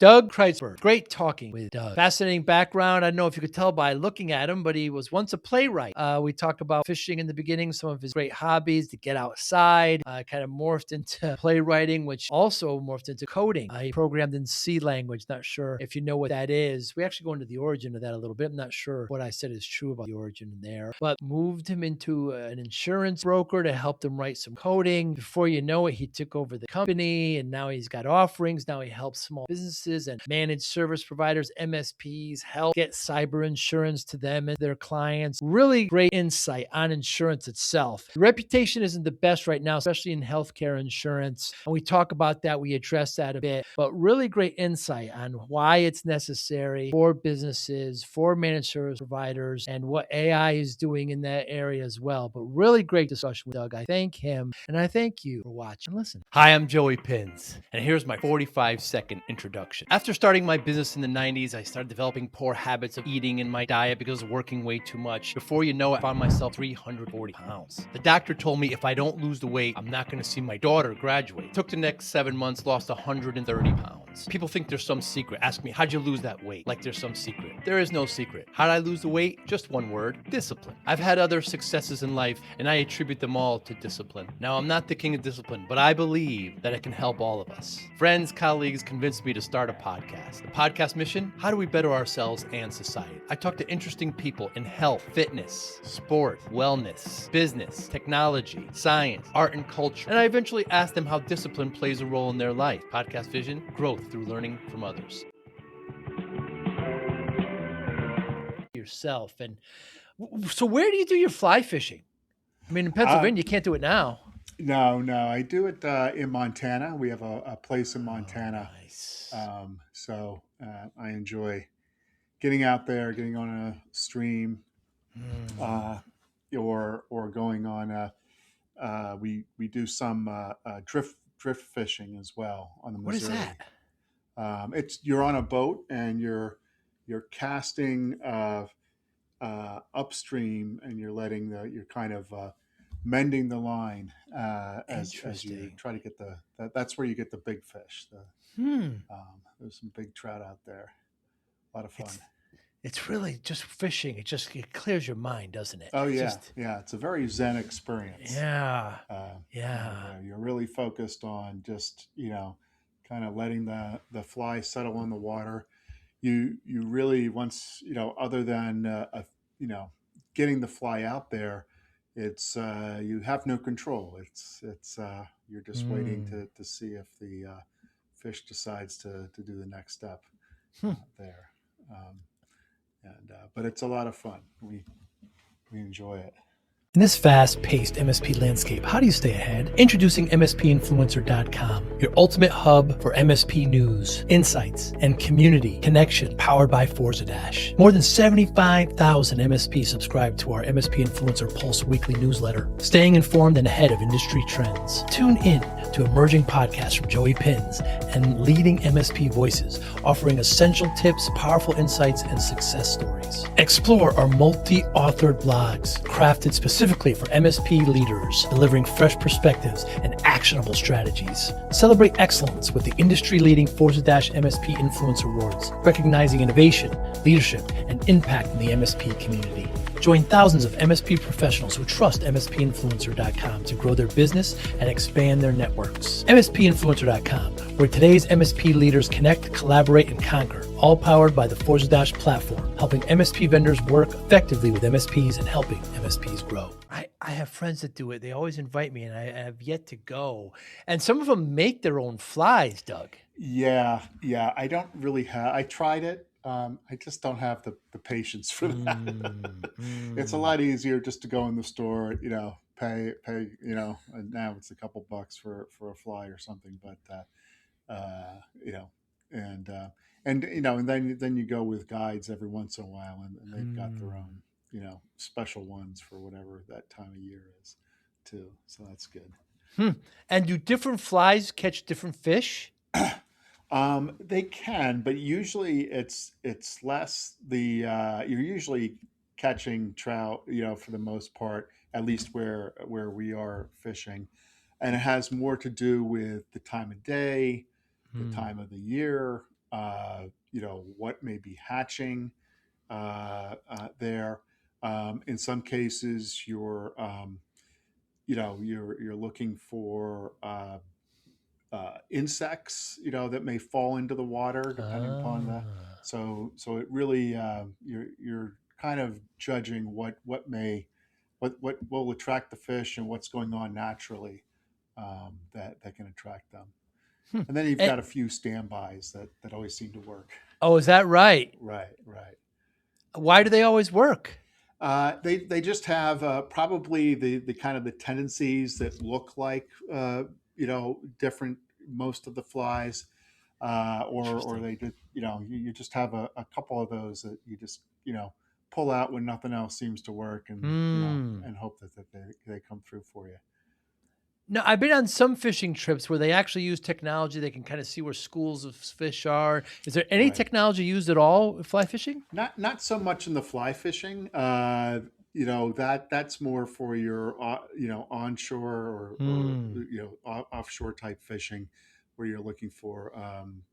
Doug Kreitzberg. Great talking with Doug. Fascinating background. I don't know if you could tell by looking at him, but he was once a playwright. We talked about fishing in the beginning, some of his great hobbies, to get outside, kind of morphed into playwriting, which also morphed into coding. He programmed in C language. Not sure if you know what that is. We actually go into the origin of that a little bit. I'm not sure what I said is true about the origin there, but moved him into an insurance broker to help him write some coding. Before you know it, he took over the company, and now he's got offerings. Now he helps small businesses and managed service providers, MSPs, help get cyber insurance to them and their clients. Really great insight on insurance itself. The reputation isn't the best right now, especially in healthcare insurance. And we talk about that. We address that a bit, but really great insight on why it's necessary for businesses, for managed service providers, and what AI is doing in that area as well. But really great discussion with Doug. I thank him, and I thank you for watching and listening. Hi, I'm Joey Pinz, and here's my 45-second introduction. After starting my business in the 90s, I started developing poor habits of eating in my diet because of working way too much. Before you know it, I found myself 340 pounds. The doctor told me if I don't lose the weight, I'm not going to see my daughter graduate. Took the next 7 months, lost 130 pounds. People think there's some secret. Ask me, how'd you lose that weight? Like there's some secret. There is no secret. How'd I lose the weight? Just one word: discipline. I've had other successes in life, and I attribute them all to discipline. Now, I'm not the king of discipline, but I believe that it can help all of us. Friends, colleagues convinced me to start a podcast. The podcast mission: how do we better ourselves and society? I talk to interesting people in health, fitness, sport, wellness, business, technology, science, art, and culture. And I eventually ask them how discipline plays a role in their life. Podcast vision: growth through learning from others. Yourself. And so where do you do your fly fishing? I mean, in Pennsylvania, you can't do it now. No, I do it in Montana. We have a place in Montana. Nice. I enjoy getting out there, getting on a stream, or going on we do some drift fishing as well on the Missouri. What is that? It's you're on a boat and you're casting upstream, and you're kind of mending the line as you try to get that's where you get the big fish. There's some big trout out there. A lot of fun. It's really just fishing. It clears your mind, doesn't it? Oh yeah, it's a very zen experience. Yeah. You're really focused on just kind of letting the fly settle in the water. You really, once other than getting the fly out there, it's you have no control. It's you're just waiting to see if the fish decides to do the next step there. But it's a lot of fun. We enjoy it. In this fast-paced MSP landscape, how do you stay ahead? Introducing MSPinfluencer.com, your ultimate hub for MSP news, insights, and community connection, powered by Forza Dash. More than 75,000 MSPs subscribe to our MSP Influencer Pulse weekly newsletter, staying informed and ahead of industry trends. Tune in to emerging podcasts from Joey Pinz and leading MSP voices, offering essential tips, powerful insights, and success stories. Explore our multi-authored blogs, crafted specifically for MSP leaders, delivering fresh perspectives and actionable strategies. Celebrate excellence with the industry-leading Forza MSP Influencer Awards, recognizing innovation, leadership, and impact in the MSP community. Join thousands of MSP professionals who trust MSPinfluencer.com to grow their business and expand their networks. MSPinfluencer.com, where today's MSP leaders connect, collaborate, and conquer, all powered by the Forza platform, helping MSP vendors work effectively with MSPs and helping MSPs grow. I have friends that do it. They always invite me, and I have yet to go. And some of them make their own flies, Doug. Yeah. I don't really have. I tried it. I just don't have the patience for that. It's a lot easier just to go in the store, pay, and now it's a couple bucks for a fly or something. But and then you go with guides every once in a while, and they've got their own special ones for whatever that time of year is too. So that's good. And do different flies catch different fish? They can, but usually it's less you're usually catching trout, for the most part, at least where we are fishing. And it has more to do with the time of day, the time of the year, what may be hatching there. In some cases, you're looking for insects, that may fall into the water depending upon the. Ah. So it really you're kind of judging what will attract the fish and what's going on naturally that can attract them. Hmm. And then you've And, got a few standbys that always seem to work. oh, is that right? Right, right. Why do they always work? They just have probably the kind of the tendencies that look like different most of the flies, or Interesting. they just you just have a couple of those that you just pull out when nothing else seems to work, and Hmm. and hope that they come through for you. No, I've been on some fishing trips where they actually use technology. They can kind of see where schools of fish are. Is there any Right. technology used at all with fly fishing? Not so much in the fly fishing. That's more for your onshore or Hmm. offshore type fishing, where you're looking for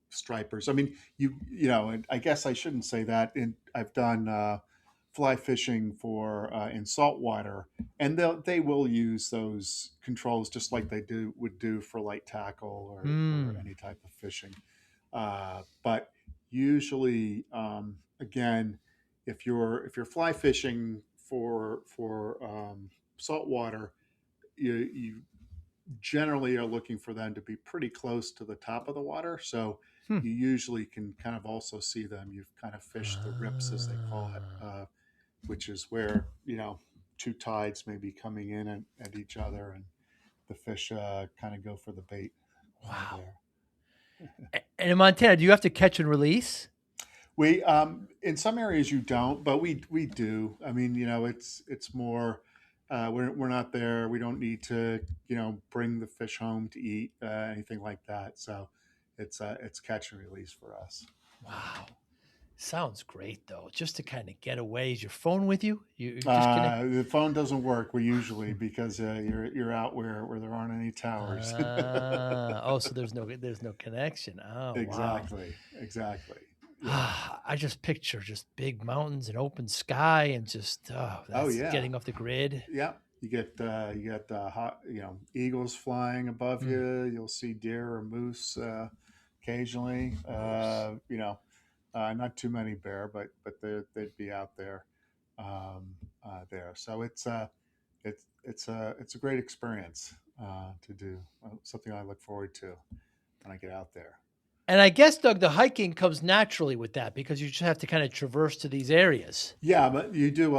stripers. I mean, and I guess I shouldn't say that. I've done fly fishing for in saltwater, and they will use those controls just like they would do for light tackle or Hmm. any type of fishing. But usually, again, if you're fly fishing for saltwater, you generally are looking for them to be pretty close to the top of the water. So Hmm. you usually can kind of also see them. You've kind of fished the rips, as they call it, Ah. which is where two tides may be coming in at each other, and the fish kind of go for the bait Wow. there. And in Montana, do you have to catch and release? We in some areas you don't, but we do. I mean, it's more we're not there. We don't need to bring the fish home to eat anything like that. So it's catch and release for us. Wow. Sounds great though. Just to kind of get away. Is your phone with you? You just connect. The phone doesn't work. We usually because you're out where there aren't any towers. Oh, so there's no connection. Oh, wow. Exactly. Yeah. I just picture just big mountains and open sky and just Oh that's yeah. getting off the grid. Yeah, you get hot, eagles flying above Mm, you. You'll see deer or moose occasionally. moose. Not too many bear, but they'd be out there there. So it's a great experience to do. Something I look forward to when I get out there. And I guess, Doug, the hiking comes naturally with that because you just have to kind of traverse to these areas. Yeah, but you do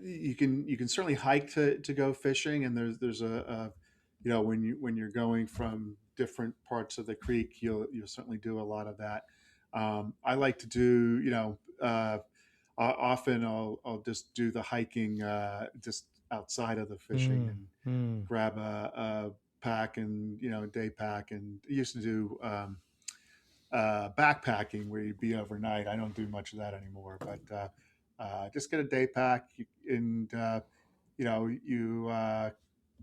you can certainly hike to go fishing, and there's when you're going from different parts of the creek, you'll certainly do a lot of that. I like to do often I'll just do the hiking just outside of the fishing Mm, and mm. grab a pack and day pack, and I used to do backpacking where you'd be overnight. I don't do much of that anymore, but just get a day pack and you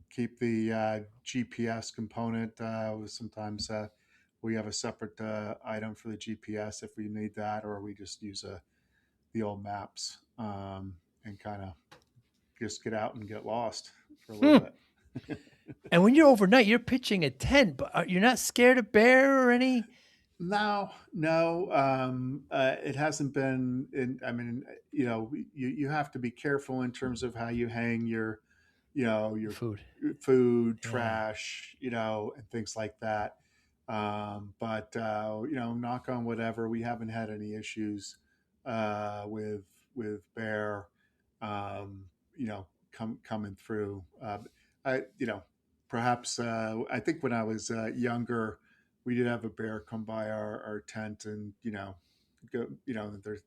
keep the GPS component. Sometimes we have a separate item for the GPS if we need that, or we just use the old maps and kind of just get out and get lost for a little Hmm. bit. And when you're overnight, you're pitching a tent, but you're not scared of bear or any. No, no, it hasn't been. I mean, you have to be careful in terms of how you hang your Food. food, Yeah. trash, and things like that. But knock on whatever, we haven't had any issues with bear, um, coming through. I, perhaps I think when I was younger, we did have a bear come by our tent, and go, they're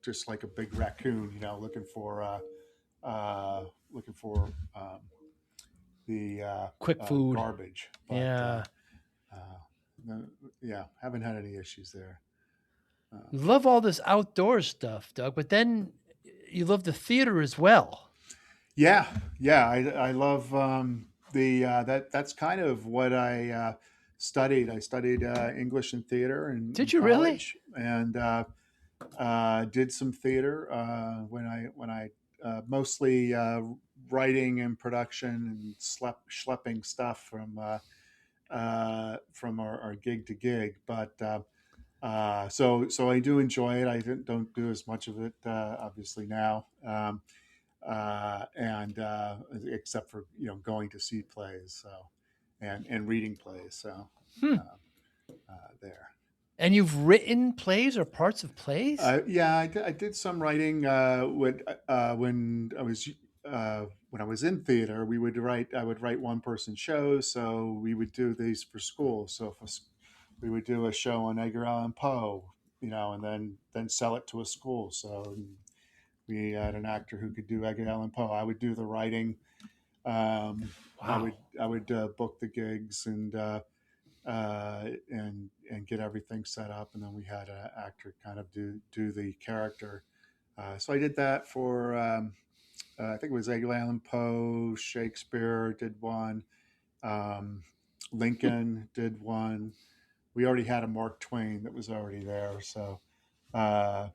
just like a big raccoon, looking for the Quick food. garbage. But Yeah. uh, no, yeah, haven't had any issues there. You love all this outdoor stuff, Doug, but then you love the theater as well. Yeah, yeah, I love the that's kind of what I I studied English and theater in Did you really? college, and did some theater when I mostly writing and production and schlepping stuff from our gig to gig. But so I do enjoy it. I don't do as much of it obviously now, and except for going to see plays, so and reading plays. So Hmm. uh, there. And you've written plays or parts of plays? Yeah, I did some writing when I was in theater. We would write. I would write one person shows, so we would do these for school. So if we would do a show on Edgar Allan Poe, and then sell it to a school. So we had an actor who could do Edgar Allan Poe. I would do the writing. Um, Wow. I would book the gigs and get everything set up, and then we had an actor kind of do the character. So I did that for I think it was Edgar Allan Poe, Shakespeare did one, um, Lincoln did one. We already had a Mark Twain that was already there, so uh,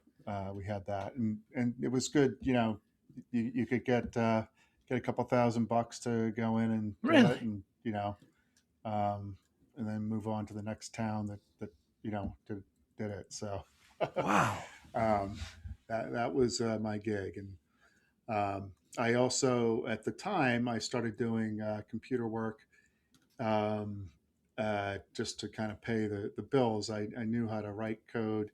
we had that, and it was good. You could get a couple $1,000 to go in and do it, Really? and um, and then move on to the next town that did it. So Wow. um, that was my gig, and I also at the time I started doing computer work um, just to kind of pay the bills. I knew how to write code,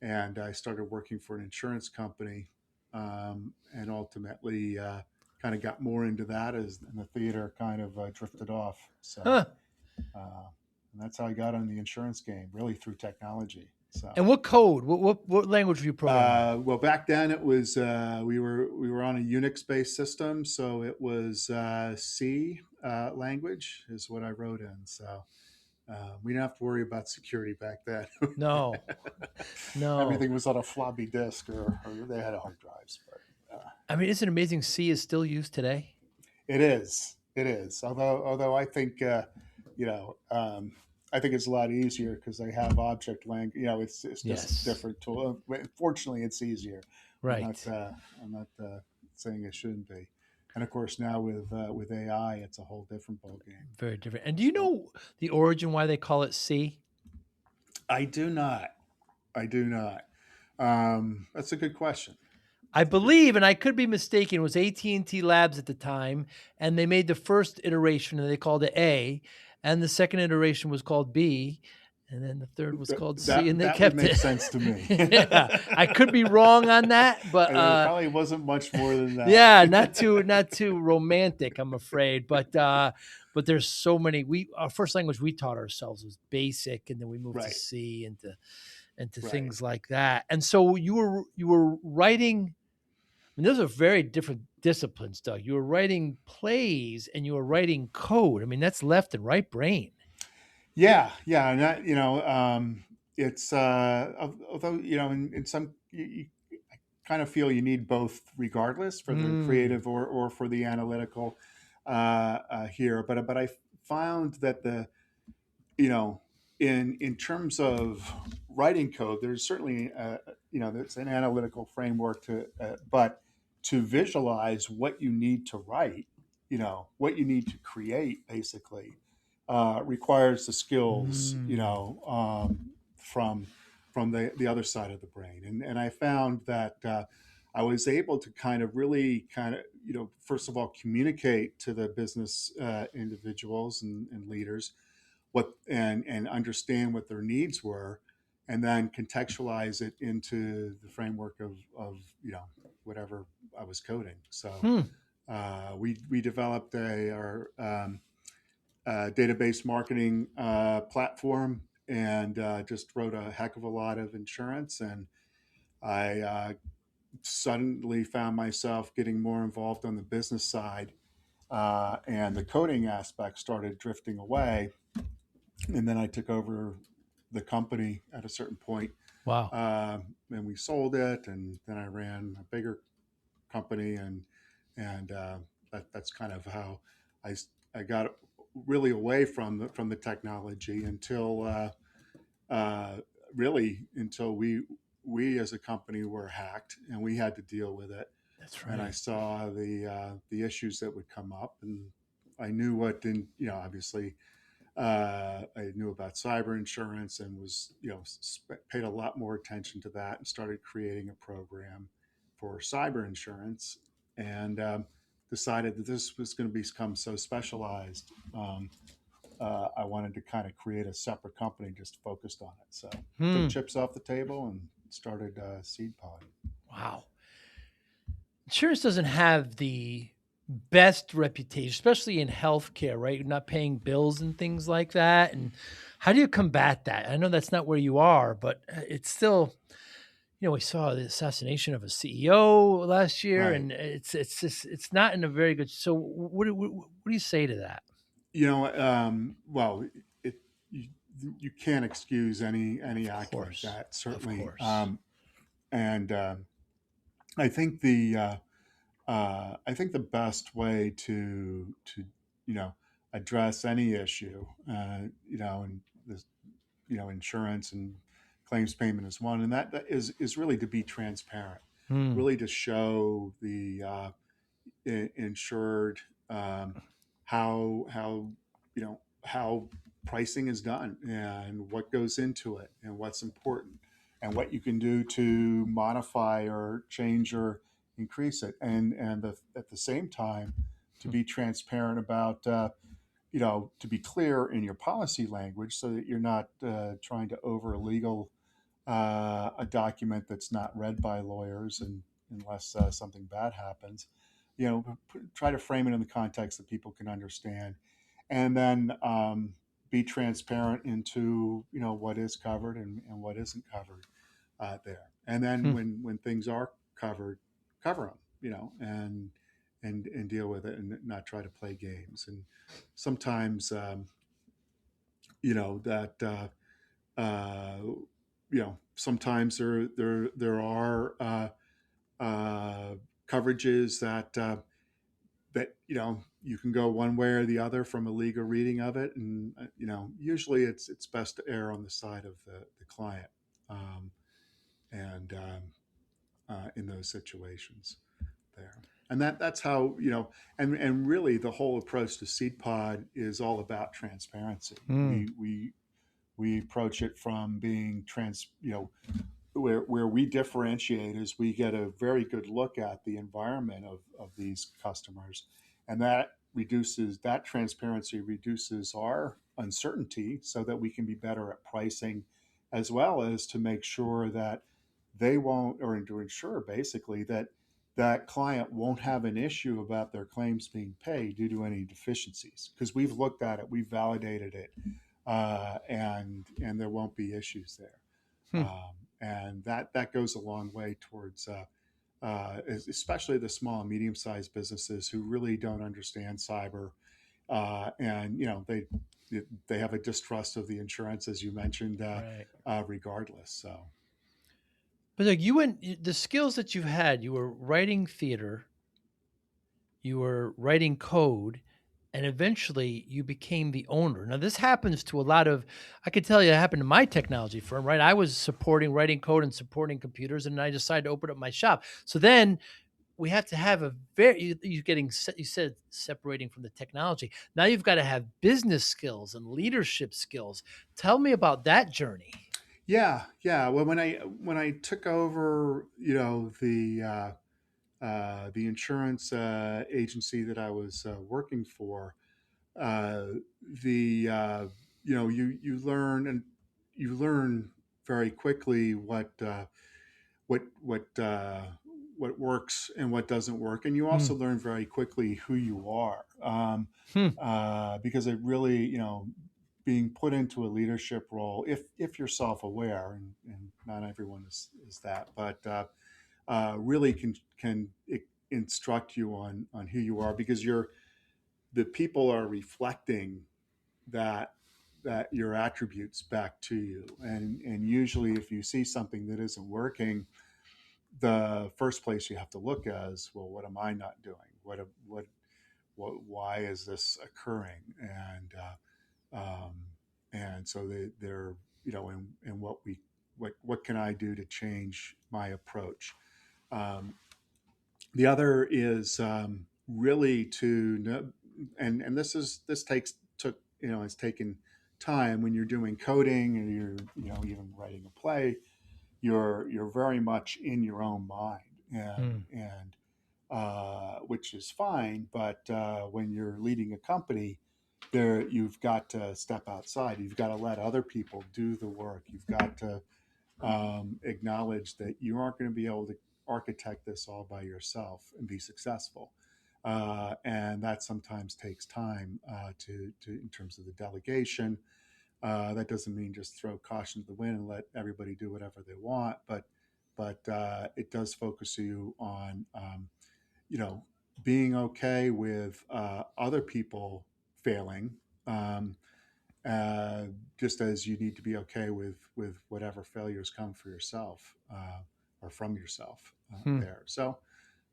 and I started working for an insurance company, and ultimately kind of got more into that as and the theater kind of drifted off. So. Huh. Uh, and that's how I got on the insurance game, really through technology. So, And what code? What language were you programming in? well, back then it was we were on a Unix based system, so it was C language is what I wrote in. So we didn't have to worry about security back then. No. No. Everything was on a floppy disk, or they had hard drives. But I mean, isn't it amazing C is still used today? it is. It is. Although I think you know I think it's a lot easier because they have object language. It's just a Yes. different tool. Fortunately, it's easier. I'm not Right. I'm not saying it shouldn't be. And of course, now with AI, it's a whole different ballgame. Very different. And do you So know the origin why they call it C? I do not. I do not. That's a good question. I That's a good. believe, and I could be mistaken, it was AT&T Labs at the time, and they made the first iteration and they called it A, and the second iteration was called B, and then the third was called C, and they That would kept make it. sense to me. Yeah, I could be wrong on that, but It probably wasn't much more than yeah, that. not too romantic, I'm afraid. But there's so many. Our first language we taught ourselves was Basic, and then we moved to Right. C and to Right. things like that. And so you were writing. I mean, those are very different disciplines, Doug. You were writing plays and you were writing code. I mean, that's left and right brain. Yeah, yeah, and that it's although in some you kind of feel you need both regardless for the Mm. creative or for the analytical here. But I found that the you know in terms of writing code, there's certainly there's an analytical framework but to visualize what you need to write, what you need to create, basically requires the skills, Mm. from the other side of the brain. And I found that I was able to kind of really kind of first of all communicate to the business individuals and leaders and understand what their needs were, and then contextualize it into the framework of whatever I was coding. So Hmm. we developed our database marketing platform, and just wrote a heck of a lot of insurance. And I suddenly found myself getting more involved on the business side, and the coding aspect started drifting away. And then I took over the company at a certain point, Wow. and we sold it. And then I ran a bigger company, and that's kind of how I got really away from the technology until uh, really until we as a company were hacked and we had to deal with it. That's And I right. saw the issues that would come up, and I knew what didn't, obviously, I knew about cyber insurance and was, paid a lot more attention to that and started creating a program for cyber insurance, and decided that this was going to become so specialized. I wanted to kind of create a separate company just focused on it. So took Hmm. chips off the table and started SeedPod. Wow. Insurance doesn't have the best reputation, especially in healthcare, right? You're not paying bills and things like that. And how do you combat that? I know that's not where you are, but it's still, we saw the assassination of a CEO last year, Right. and it's just it's not in a very good. So what do you say to that? Well, it you, you can't excuse any Of act like course, that, of certainly. course. And I think I think the best way to you know address any issue, and this, insurance and claims payment is one, and that is really to be transparent, Hmm. really to show the insured, how how pricing is done and what goes into it and what's important and what you can do to modify or change or increase it, and at the same time to be transparent about, to be clear in your policy language so that you're not trying to over legal a document that's not read by lawyers, and unless something bad happens, try to frame it in the context that people can understand, and then be transparent into what is covered and what isn't covered there. And then Hmm. when things are covered, cover them, and deal with it and not try to play games. And sometimes that uh, sometimes there are coverages that you can go one way or the other from a legal reading of it, and usually it's best to err on the side of the client, um, and in those situations there. And that's how, and really the whole approach to SeedPod is all about transparency. Hmm. We approach it from being where we differentiate is we get a very good look at the environment of these customers, and that transparency reduces our uncertainty so that we can be better at pricing, as well as to make sure that they won't, or to ensure basically that that client won't have an issue about their claims being paid due to any deficiencies, because we've looked at it, we've validated it, and there won't be issues there. Hmm. And that goes a long way towards, especially the small and medium sized businesses who really don't understand cyber, and they have a distrust of the insurance, as you mentioned, Right. regardless. So But like the skills that you've had, you were writing theater, you were writing code, and eventually you became the owner. Now, this happens to a lot of, I could tell you it happened to my technology firm, right? I was supporting writing code and supporting computers, and I decided to open up my shop. So then we have to have a you're getting, you said separating from the technology. Now you've got to have business skills and leadership skills. Tell me about that journey. yeah, yeah. Well, when I took over, the insurance agency that I was working for, uh, the you learn very quickly what what uh, what works and what doesn't work, and you Hmm. also learn very quickly who you are, Hmm. because it really, being put into a leadership role, if you're self-aware, and not everyone is that, but really can instruct you on who you are, because the people are reflecting that your attributes back to you, and usually if you see something that isn't working, the first place you have to look at is, well, what am I not doing, what why is this occurring? Um, and so they're, and what can I do to change my approach? Um, the other is really to know, and this took, it's taken time when you're doing coding or you're, even writing a play. You're very much in your own mind, and which is fine. But when you're leading a company, there you've got to step outside. You've got to let other people do the work. You've got to acknowledge that you aren't going to be able to architect this all by yourself and be successful. And that sometimes takes time to in terms of the delegation. That doesn't mean just throw caution to the wind and let everybody do whatever they want, but it does focus you on you know being okay with other people failing, um, uh, just as you need to be okay with whatever failures come for yourself or from yourself Hmm. there. So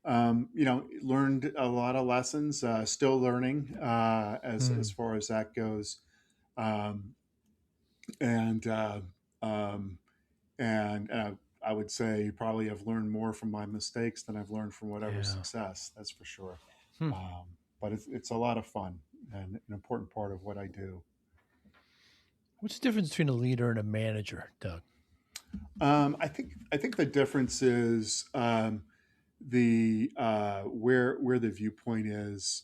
learned a lot of lessons. Still learning as Hmm. far as that goes. Um, and um, and I would say probably have learned more from my mistakes than I've learned from whatever Yeah. success. That's for sure. Hmm. Um, but it's a lot of fun and an important part of what I do. What's the difference between a leader and a manager, Doug? I think the difference is the where the viewpoint is.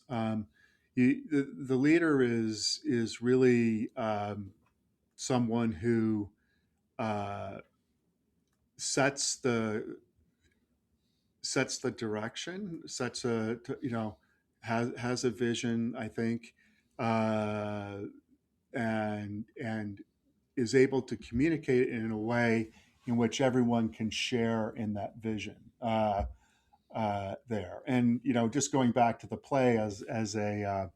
The leader is really someone who uh, sets the direction, has a vision, I think, uh, and is able to communicate in a way in which everyone can share in that vision there. And just going back to the play as an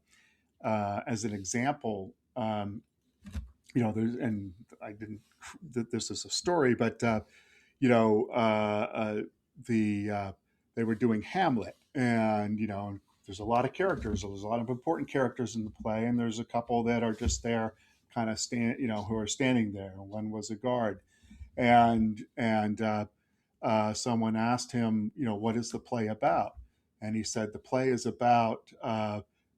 example, there's, and I didn't. This is a story, but you know, the they were doing Hamlet, and there's a lot of characters. There's a lot of important characters in the play, and there's a couple that are just there, kind of who are standing there. One was a guard, and someone asked him, what is the play about? And he said the play is about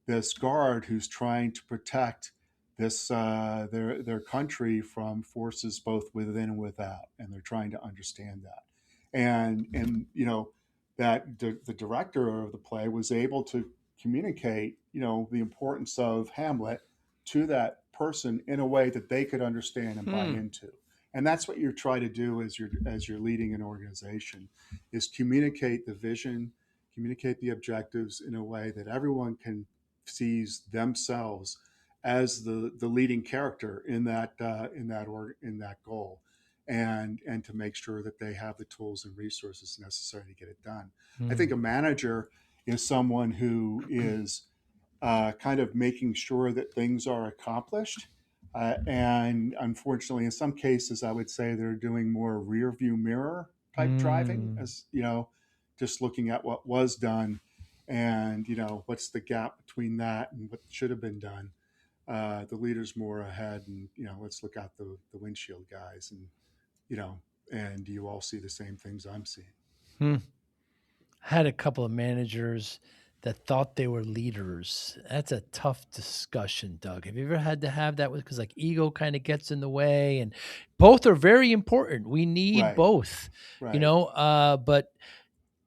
this guard who's trying to protect their country from forces both within and without, and they're trying to understand that. And that the director of the play was able to communicate the importance of Hamlet to that person in a way that they could understand and buy Hmm. into. And that's what you're trying to do as you're leading an organization, is communicate the vision, communicate the objectives in a way that everyone can sees themselves as the leading character in that goal, and to make sure that they have the tools and resources necessary to get it done. I Hmm. think a manager is someone who is kind of making sure that things are accomplished. And unfortunately, in some cases, I would say they're doing more rear view mirror type driving, Hmm. as just looking at what was done, and what's the gap between that and what should have been done. The leader's more ahead, and let's look out the windshield, guys, and you know, and you all see the same things I'm seeing. Hmm. Had a couple of managers that thought they were leaders. That's a tough discussion, Doug. Have you ever had to have that with, because like ego kind of gets in the way, and both are very important. We need Right, both, right. but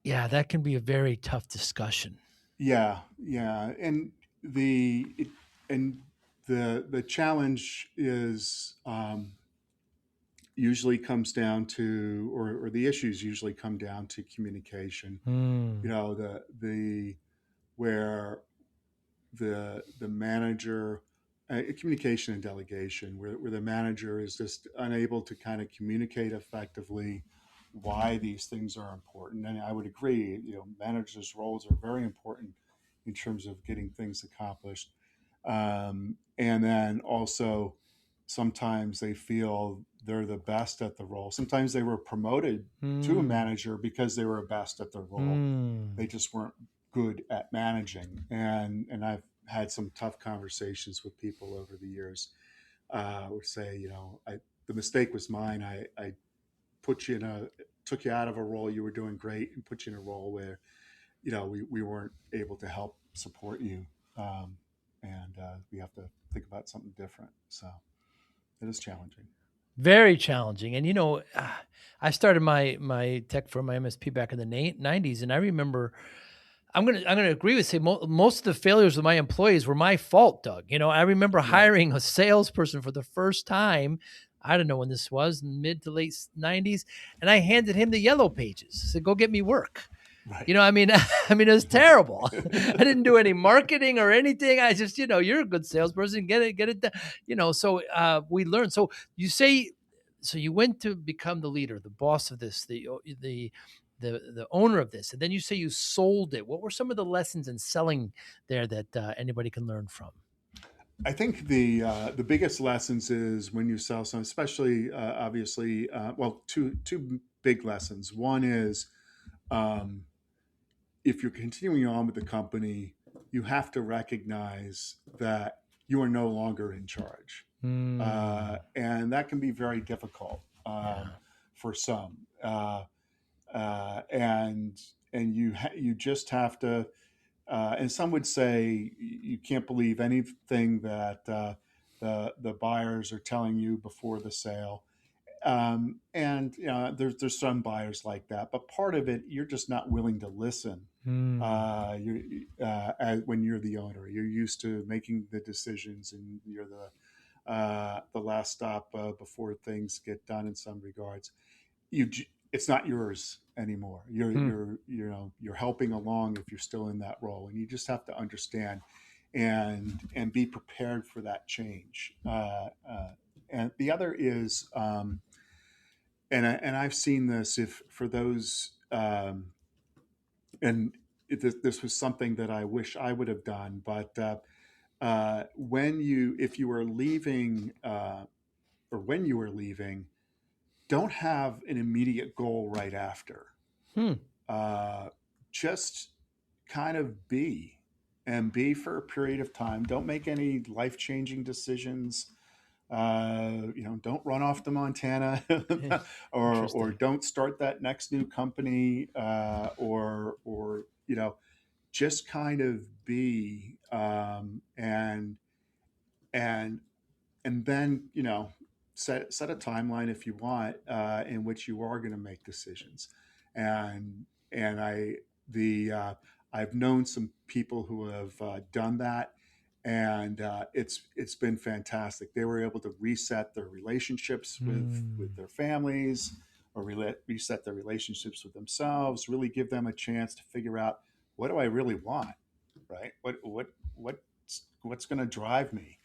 yeah, that can be a very tough discussion. Yeah, yeah, and the it, and the challenge is usually comes down to, or the issues usually come down to communication. Hmm. The where the manager, communication and delegation, where the manager is just unable to kind of communicate effectively why these things are important. And I would agree, managers' roles are very important in terms of getting things accomplished. And then also, sometimes they feel they're the best at the role. Sometimes they were promoted to a Hmm. manager because they were best at their role. Hmm. They just weren't good at managing. And I've had some tough conversations with people over the years. Would say, the mistake was mine. I put you in a took you out of a role you were doing great and put you in a role where we weren't able to help support you, and we have to think about something different. So it is challenging. Very challenging. And I started my tech firm, my MSP, back in the 90s, and I remember I'm gonna agree with say most of the failures of my employees were my fault, Doug. I remember Right. hiring a salesperson for the first time. I don't know when this was, mid to late 90s, and I handed him the yellow pages. I said, "Go get me work." Right. I mean, it was terrible. I didn't do any marketing or anything. I just, you're a good salesperson. Get it done. So we learned. So you say, so you went to become the leader, the boss of this, the owner of this, and then you say you sold it. What were some of the lessons in selling there that anybody can learn from? I think the biggest lessons is when you sell something, especially obviously, well, two big lessons. One is, um, if you're continuing on with the company, you have to recognize that you are no longer in charge, and that can be very difficult, Yeah. for some. And you just have to. And some would say you can't believe anything that the buyers are telling you before the sale. And there's some buyers like that, but part of it you're just not willing to listen. Mm. When you're the owner, you're used to making the decisions, and you're the last stop before things get done. In some regards, it's not yours anymore. Mm. You're helping along if you're still in that role, and you just have to understand and be prepared for that change. And the other is, and I've seen this, if for those, and this was something that I wish I would have done, but if you were leaving, or when you were leaving, don't have an immediate goal right after. Hmm. Just kind of be for a period of time. Don't make any life-changing decisions. Don't run off to Montana, or Interesting. don't start that next new company, or just kind of be, and then set a timeline if you want, in which you are going to make decisions. And I've known some people who have done that, and it's been fantastic. They were able to reset their relationships with their families, or reset their relationships with themselves, really give them a chance to figure out, what do I really want, right? What's going to drive me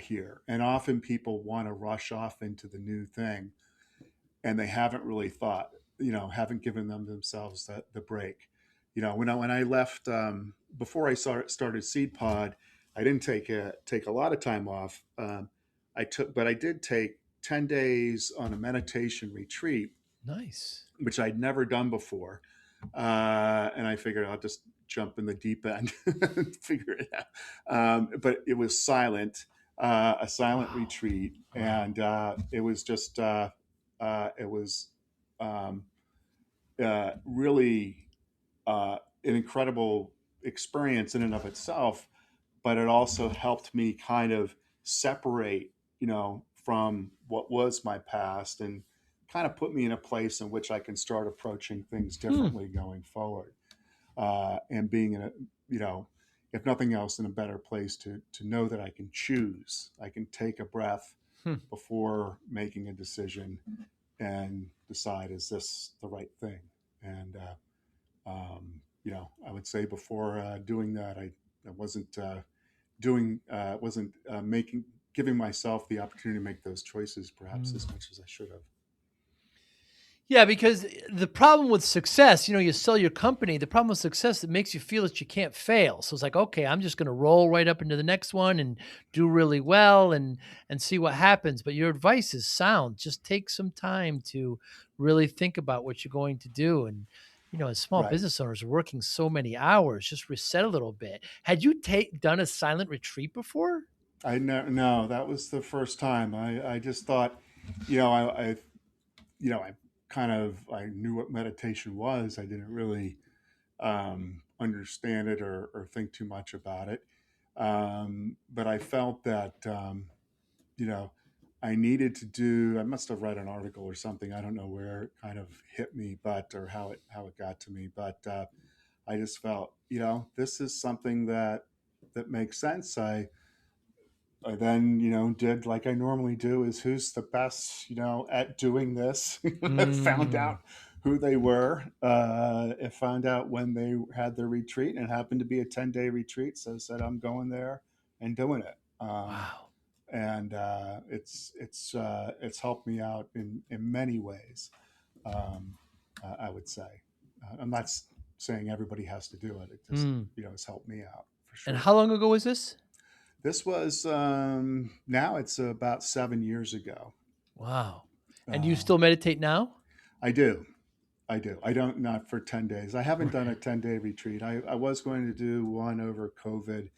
here? And often people want to rush off into the new thing, and they haven't really thought, haven't given themselves the break. When I left, before I started SeedPod, I didn't take a lot of time off. But I did take 10 days on a meditation retreat, Nice. which I'd never done before. And I figured I'll just jump in the deep end and figure it out. But it was a silent Wow. retreat, Wow. and it was just it was um, really an incredible experience in and of itself. But it also helped me kind of separate, from what was my past, and kind of put me in a place in which I can start approaching things Hmm. differently going forward, and being in a, if nothing else, in a better place to know that I can choose. I can take a breath Hmm. before making a decision and decide, is this the right thing? And I would say before doing that, I wasn't making giving myself the opportunity to make those choices perhaps Hmm. as much as I should have. Yeah, because the problem with success, you sell your company. The problem with success, it makes you feel that you can't fail. So it's like, okay, I'm just going to roll right up into the next one and do really well and see what happens. But your advice is sound. Just take some time to really think about what you're going to do. As small Right. business owners are working so many hours, just reset a little bit. Had you done a silent retreat before? No, that was the first time. I just thought, I I I knew what meditation was. I didn't really understand it or think too much about it. But I felt that, you know, I needed to do, I must have read an article or something. I don't know where it kind of hit me, or how it got to me. But I just felt, this is something that makes sense. I then, did like I normally do, is who's the best, at doing this. Found Mm, out who they were, and found out when they had their retreat, and it happened to be a 10-day retreat. So I said, I'm going there and doing it. wow. And it's helped me out in many ways. I would say, I'm not saying everybody has to do it. It just, Mm. it's helped me out for And sure. how long ago was this? This was, now it's about 7 years ago. Wow. And do you Um, still meditate now? I do. I do. I don't, not for 10 days. I haven't done Right. a 10-day retreat. I was going to do one over COVID,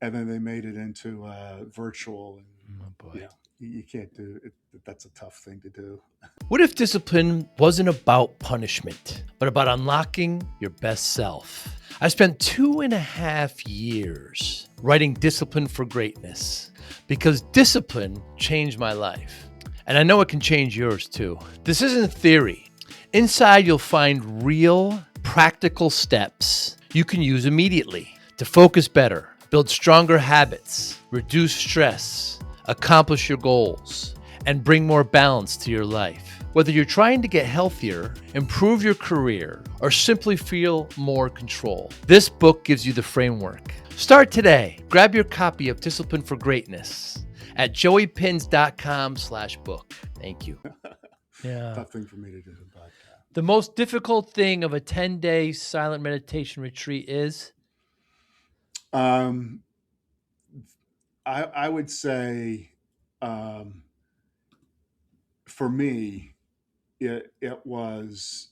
and then they made it into virtual. And, Oh boy. you can't do it. That's a tough thing to do. What if discipline wasn't about punishment, but about unlocking your best self? I spent 2.5 years writing Discipline for Greatness because discipline changed my life. And I know it can change yours too. This isn't theory. Inside, you'll find real, practical steps you can use immediately to focus better, build stronger habits, reduce stress, accomplish your goals, and bring more balance to your life. Whether you're trying to get healthier, improve your career, or simply feel more control, this book gives you the framework. Start today. Grab your copy of Discipline for Greatness at joeypinz.com/book. Thank you. Yeah. Tough thing for me to do, but The most difficult thing of a 10-day silent meditation retreat is? um, I would say, um, for me, it was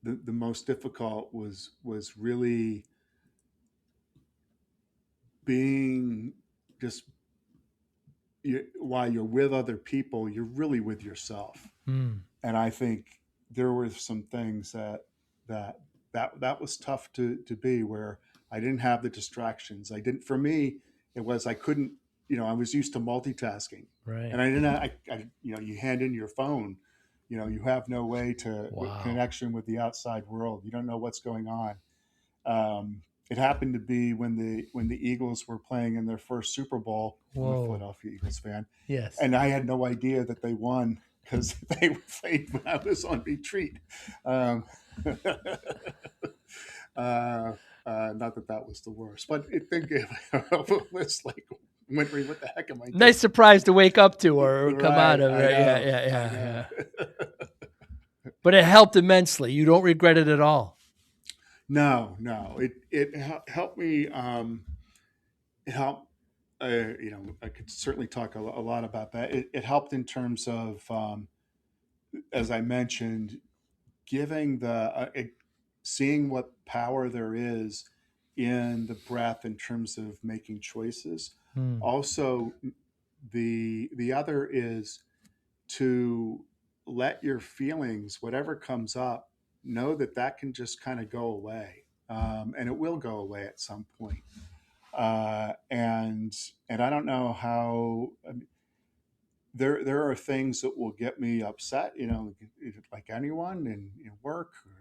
the most difficult was really being just, while you're with other people, you're really with yourself. Mm, And I think there were some things that that was tough to be, where I didn't have the distractions. I didn't. For me, it was, I couldn't. I was used to multitasking, right. and I didn't. You hand in your phone. You have no way to, with Wow. connection with the outside world. You don't know what's going on. It happened to be when the Eagles were playing in their first Super Bowl. I'm a Whoa. Philadelphia Eagles fan, Yes. and I had no idea that they won because they played when I was on retreat. Um, uh, not that that was the worst, but it was like, wondering what the heck am I Nice doing? surprise to wake up to or come out Right, of. I Right? Yeah, know, yeah, I yeah, know. yeah. But it helped immensely. You don't regret it at all. No, no, it helped me. It helped. I could certainly talk a lot about that. It helped in terms of, as I mentioned, giving seeing what power there is in the breath in terms of making choices. Mm, Also, the other is to let your feelings, whatever comes up, know that that can just kind of go away, and it will go away at some point. And I don't know how. I mean, there are things that will get me upset, like anyone in work, or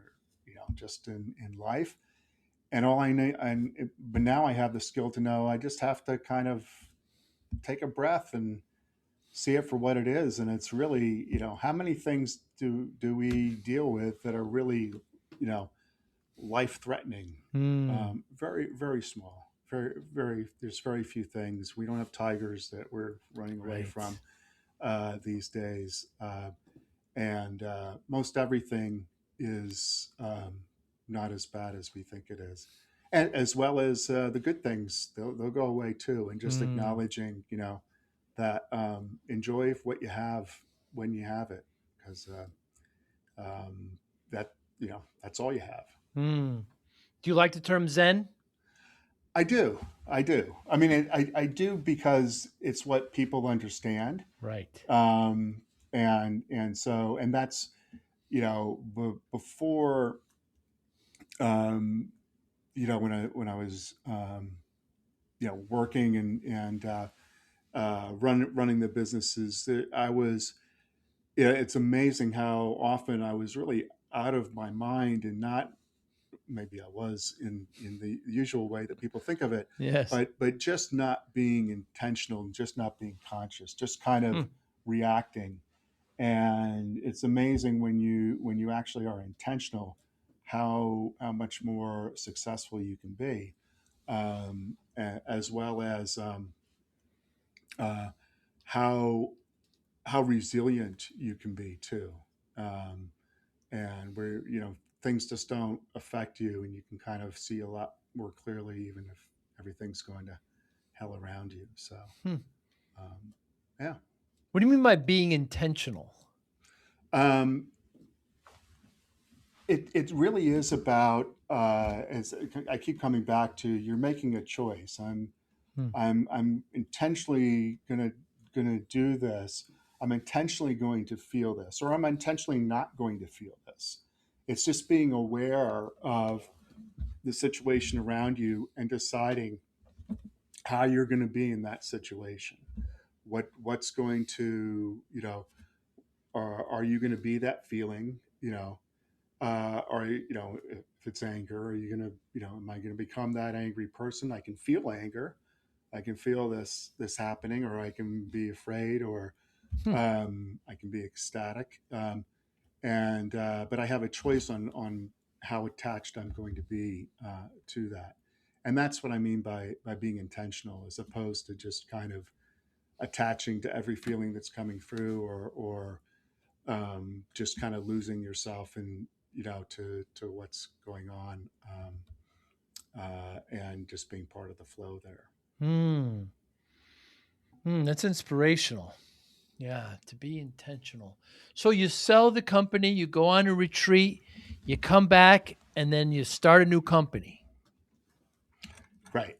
just in life. And all I need, but now I have the skill to know I just have to kind of take a breath and see it for what it is. And it's really, how many things do we deal with that are really, life threatening? mm, Very, very small. Very, very. There's very few things. We don't have tigers that we're running away right. from these days, and most everything is, not as bad as we think it is, and as well as the good things, they'll go away too. And just Mm. acknowledging, that, enjoy what you have when you have it, because um, that, that's all you have. Hmm. Do you like the term Zen? I do. I do. I mean, I do because it's what people understand. Right. Um, and that's, before, um, when I was, working and running the businesses that I was, yeah, it's amazing how often I was really out of my mind and not, maybe I was in the usual way that people think of it, Yes. but just not being intentional and just not being conscious, just kind Hmm. of reacting. And it's amazing when you actually are intentional, how much more successful you can be, as well as uh, how how resilient you can be too. Um, and where things just don't affect you, and you can kind of see a lot more clearly, even if everything's going to hell around you. So Hmm. um, yeah. What do you mean by being intentional? um, it really is about, as I keep coming back to, you're making a choice. Hmm. I'm intentionally gonna do this. I'm intentionally going to feel this, or I'm intentionally not going to feel this. It's just being aware of the situation around you and deciding how you're going to be in that situation. What's going to, are you going to be that feeling? Or if it's anger, are you going to, am I going to become that angry person? I can feel anger. I can feel this happening, or I can be afraid, or Hmm. I can be ecstatic. And But I have a choice on how attached I'm going to be to that. And that's what I mean by being intentional, as opposed to just kind of attaching to every feeling that's coming through, or just kind of losing yourself in, to what's going on, and just being part of the flow there. Hmm. Hmm. That's inspirational. Yeah, to be intentional. So you sell the company, you go on a retreat, you come back, and then you start a new company. Right.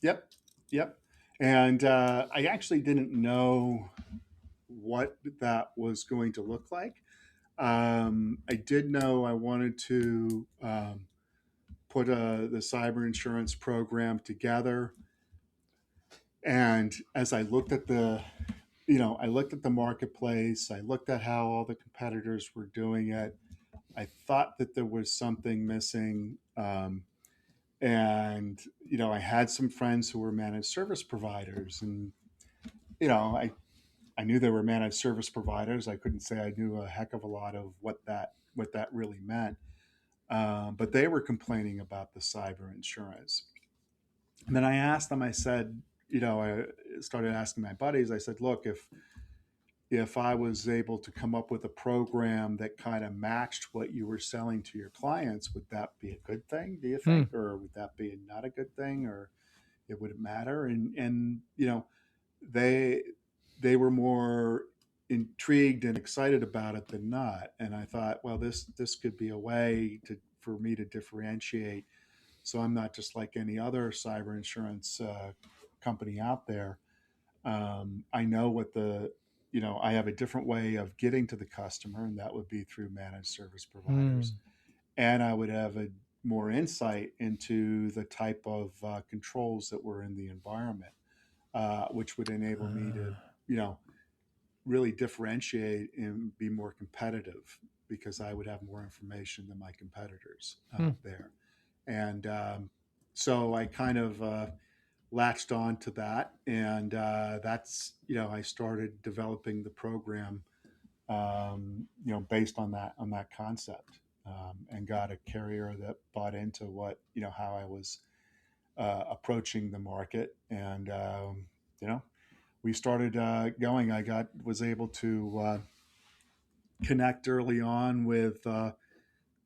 Yep. Yep. And I actually didn't know what that was going to look like. I did know I wanted to put the cyber insurance program together. And as I looked at I looked at the marketplace, I looked at how all the competitors were doing it. I thought that there was something missing. And, I had some friends who were managed service providers, and, you know, I, I knew they were managed service providers. I couldn't say I knew a heck of a lot of what that really meant. But they were complaining about the cyber insurance. And then I asked them, I said, I started asking my buddies, I said, look, if I was able to come up with a program that kind of matched what you were selling to your clients, would that be a good thing, do you Hmm. think? Or would that be not a good thing? Or it wouldn't matter? And they they were more intrigued and excited about it than not. And I thought, well, this could be a way for me to differentiate, so I'm not just like any other cyber insurance company out there. I know I have a different way of getting to the customer, and that would be through managed service providers. Hmm. And I would have a more insight into the type of controls that were in the environment, which would enable me to, Uh, you know, really differentiate and be more competitive, because I would have more information than my competitors hmm. there. And so I kind of latched on to that, and that's, I started developing the program, based on that concept, and got a carrier that bought into how I was approaching the market. And you know we started going. I was able to connect early on with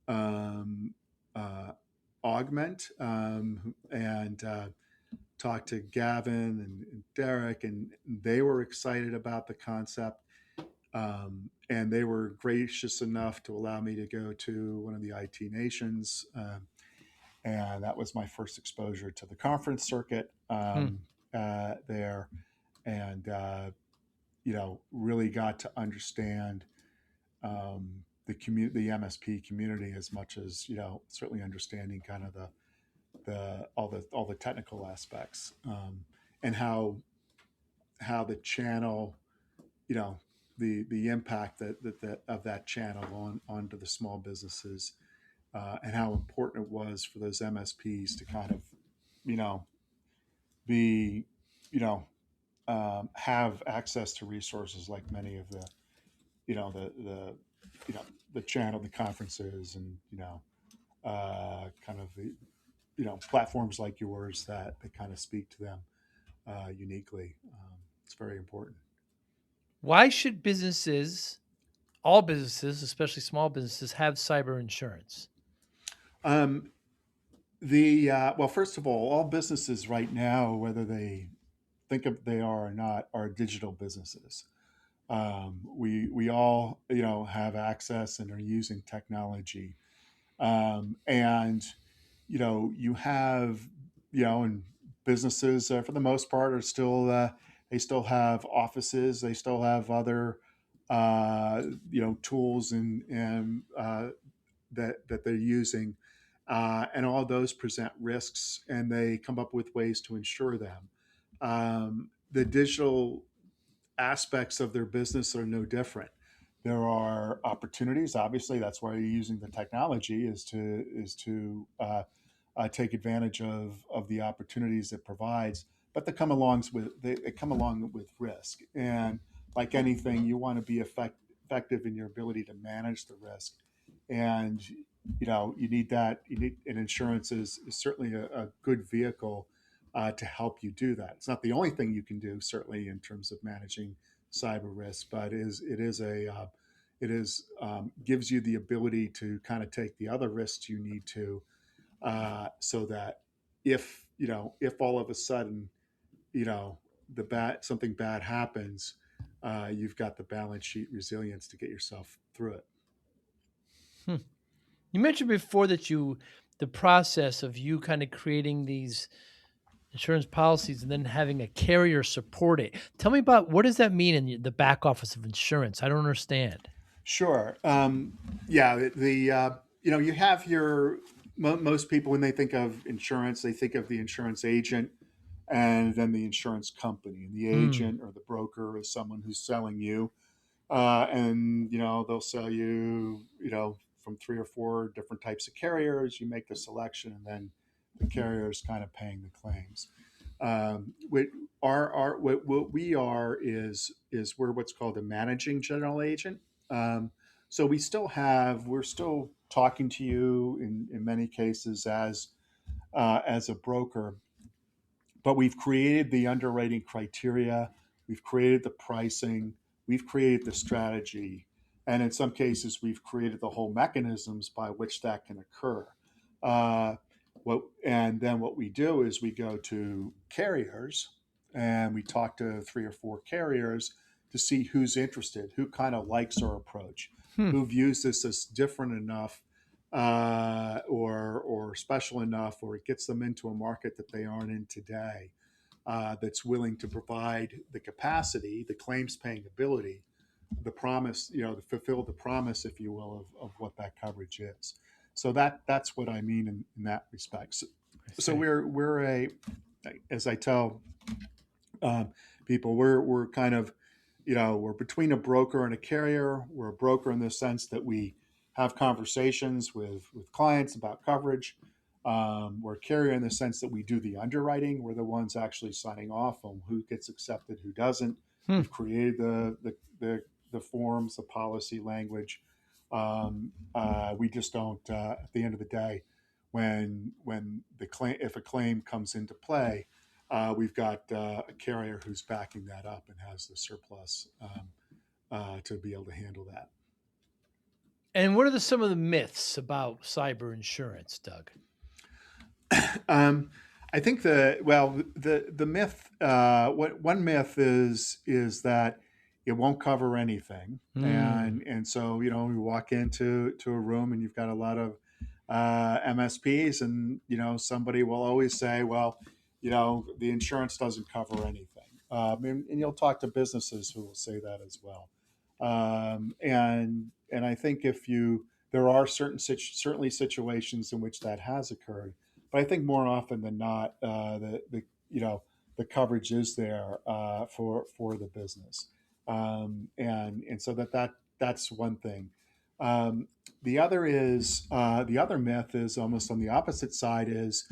um, uh, Augment, and talked to Gavin and Derek, and they were excited about the concept. And they were gracious enough to allow me to go to one of the IT nations. And that was my first exposure to the conference circuit Hmm. there. And, really got to understand the MSP community as much as, certainly understanding kind of all the technical aspects, and how the channel, you know, the impact that of that channel onto the small businesses, and how important it was for those MSPs to kind of, you know, be, have access to resources like many of the, the you know the channel, the conferences, and kind of the platforms like yours that kind of speak to them uniquely. It's very important. Why should all businesses, especially small businesses, have cyber insurance? Um, well, first of all businesses right now, whether they think of they are or not, are digital businesses. We all have access and are using technology, and you have and businesses for the most part are still they still have offices, they still have other tools and that they're using, and all those present risks, and they come up with ways to insure them. The digital aspects of their business are no different. There are opportunities. Obviously, that's why you're using the technology is to take advantage of the opportunities it provides. But they come along with risk, and like anything, you want to be effective in your ability to manage the risk. And you need that. You need and insurance is certainly a good vehicle to help you do that. It's not the only thing you can do, certainly in terms of managing cyber risk, but it is gives you the ability to kind of take the other risks you need to, so that if all of a sudden you know something bad happens, you've got the balance sheet resilience to get yourself through it. Hmm. You mentioned before that the process of you kind of creating these insurance policies and then having a carrier support it. Tell me about what does that mean in the back office of insurance? I don't understand. Sure. Yeah. You have most people when they think of insurance, they think of the insurance agent and then the insurance company. And the Hmm. agent or the broker is someone who's selling you, and they'll sell you, from three or four different types of carriers. You make the selection, and then the carrier is kind of paying the claims. What what we are is we're what's called a managing general agent. Um, so we're still talking to you in many cases as a broker, but we've created the underwriting criteria, we've created the pricing, we've created the strategy, and in some cases, we've created the whole mechanisms by which that can occur. Uh, and then what we do is we go to carriers and we talk to three or four carriers to see who's interested, who kind of likes our approach, Hmm. who views this as different enough, or special enough, or it gets them into a market that they aren't in today, that's willing to provide the capacity, the claims paying ability, the promise, to fulfill the promise, if you will, of what that coverage is. So that's what I mean in that respect. I So see. as I tell people, we're kind of, we're between a broker and a carrier. We're a broker in the sense that we have conversations with clients about coverage. We're a carrier in the sense that we do the underwriting. We're the ones actually signing off on who gets accepted, who doesn't. Hmm. We've created the forms, the policy language. We just don't. At the end of the day, when the claim, if a claim comes into play, we've got a carrier who's backing that up and has the surplus, to be able to handle that. And what are some of the myths about cyber insurance, Doug? um, I think the myth, one myth is that it won't cover anything. Hmm. And so, you walk into a room and you've got a lot of MSPs, and, somebody will always say, well, the insurance doesn't cover anything. And you'll talk to businesses who will say that as well. And I think there are certainly situations in which that has occurred, but I think more often than not, the coverage is there for the business, and so that's one thing. Um, the other myth is almost on the opposite side is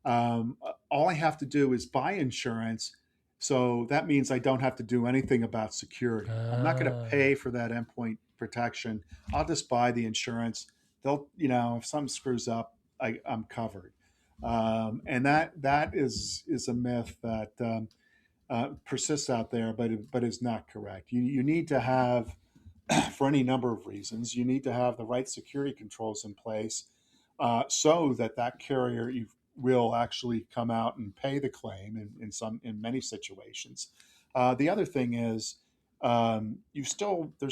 all I have to do is buy insurance, so that means I don't have to do anything about security. I'm not going to Ah. pay for that endpoint protection. I'll just buy the insurance. If something screws up, I'm covered. And that is a myth that persists out there, but is not correct. You need to have, for any number of reasons, you need to have the right security controls in place so that carrier will actually come out and pay the claim in many situations. The other thing is there's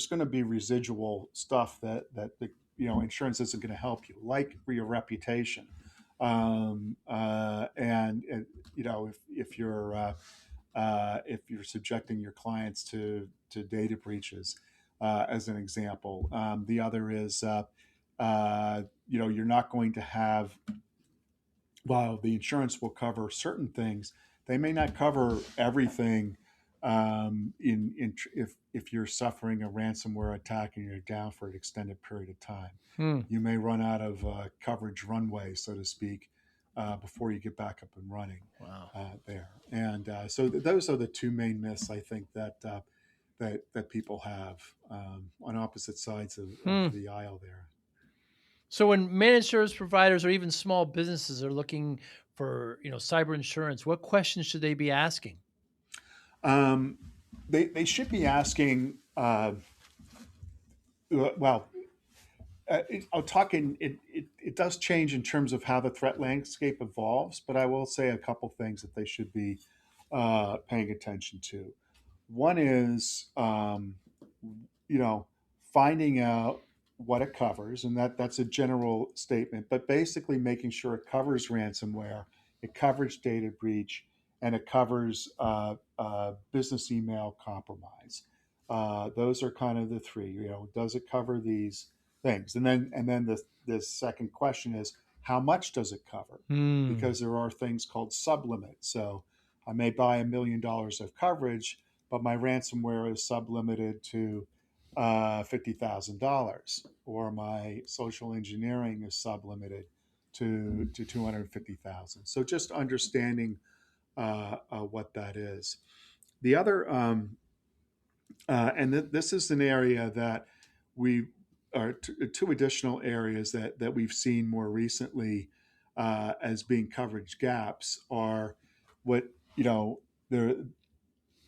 going to be residual stuff that the insurance isn't going to help you, like for your reputation. And if you're subjecting your clients to data breaches, as an example. The other is, you're not going to have, while the insurance will cover certain things, they may not cover everything. If you're suffering a ransomware attack and you're down for an extended period of time, Hmm. you may run out of coverage runway, so to speak, before you get back up and running Wow. there. And so those are the two main myths I think that people have on opposite sides of Hmm. the aisle there. So when managed service providers or even small businesses are looking for, cyber insurance, what questions should they be asking? Um, they should be asking. Well, I'll talk in it does change in terms of how the threat landscape evolves, but I will say a couple things that they should be paying attention to. One is, you know, finding out what it covers, and that's a general statement, but basically making sure it covers ransomware, it covers data breach, and it covers business email compromise. Those are kind of the three. Does it cover these things? And then the second question is, how much does it cover? Hmm. Because there are things called sublimits. So I may buy $1 million of coverage, but my ransomware is sublimited to $50,000, or my social engineering is sublimited to 250,000. So just understanding what that is. The other, and this is an area that we are two additional areas that we've seen more recently as being coverage gaps are what there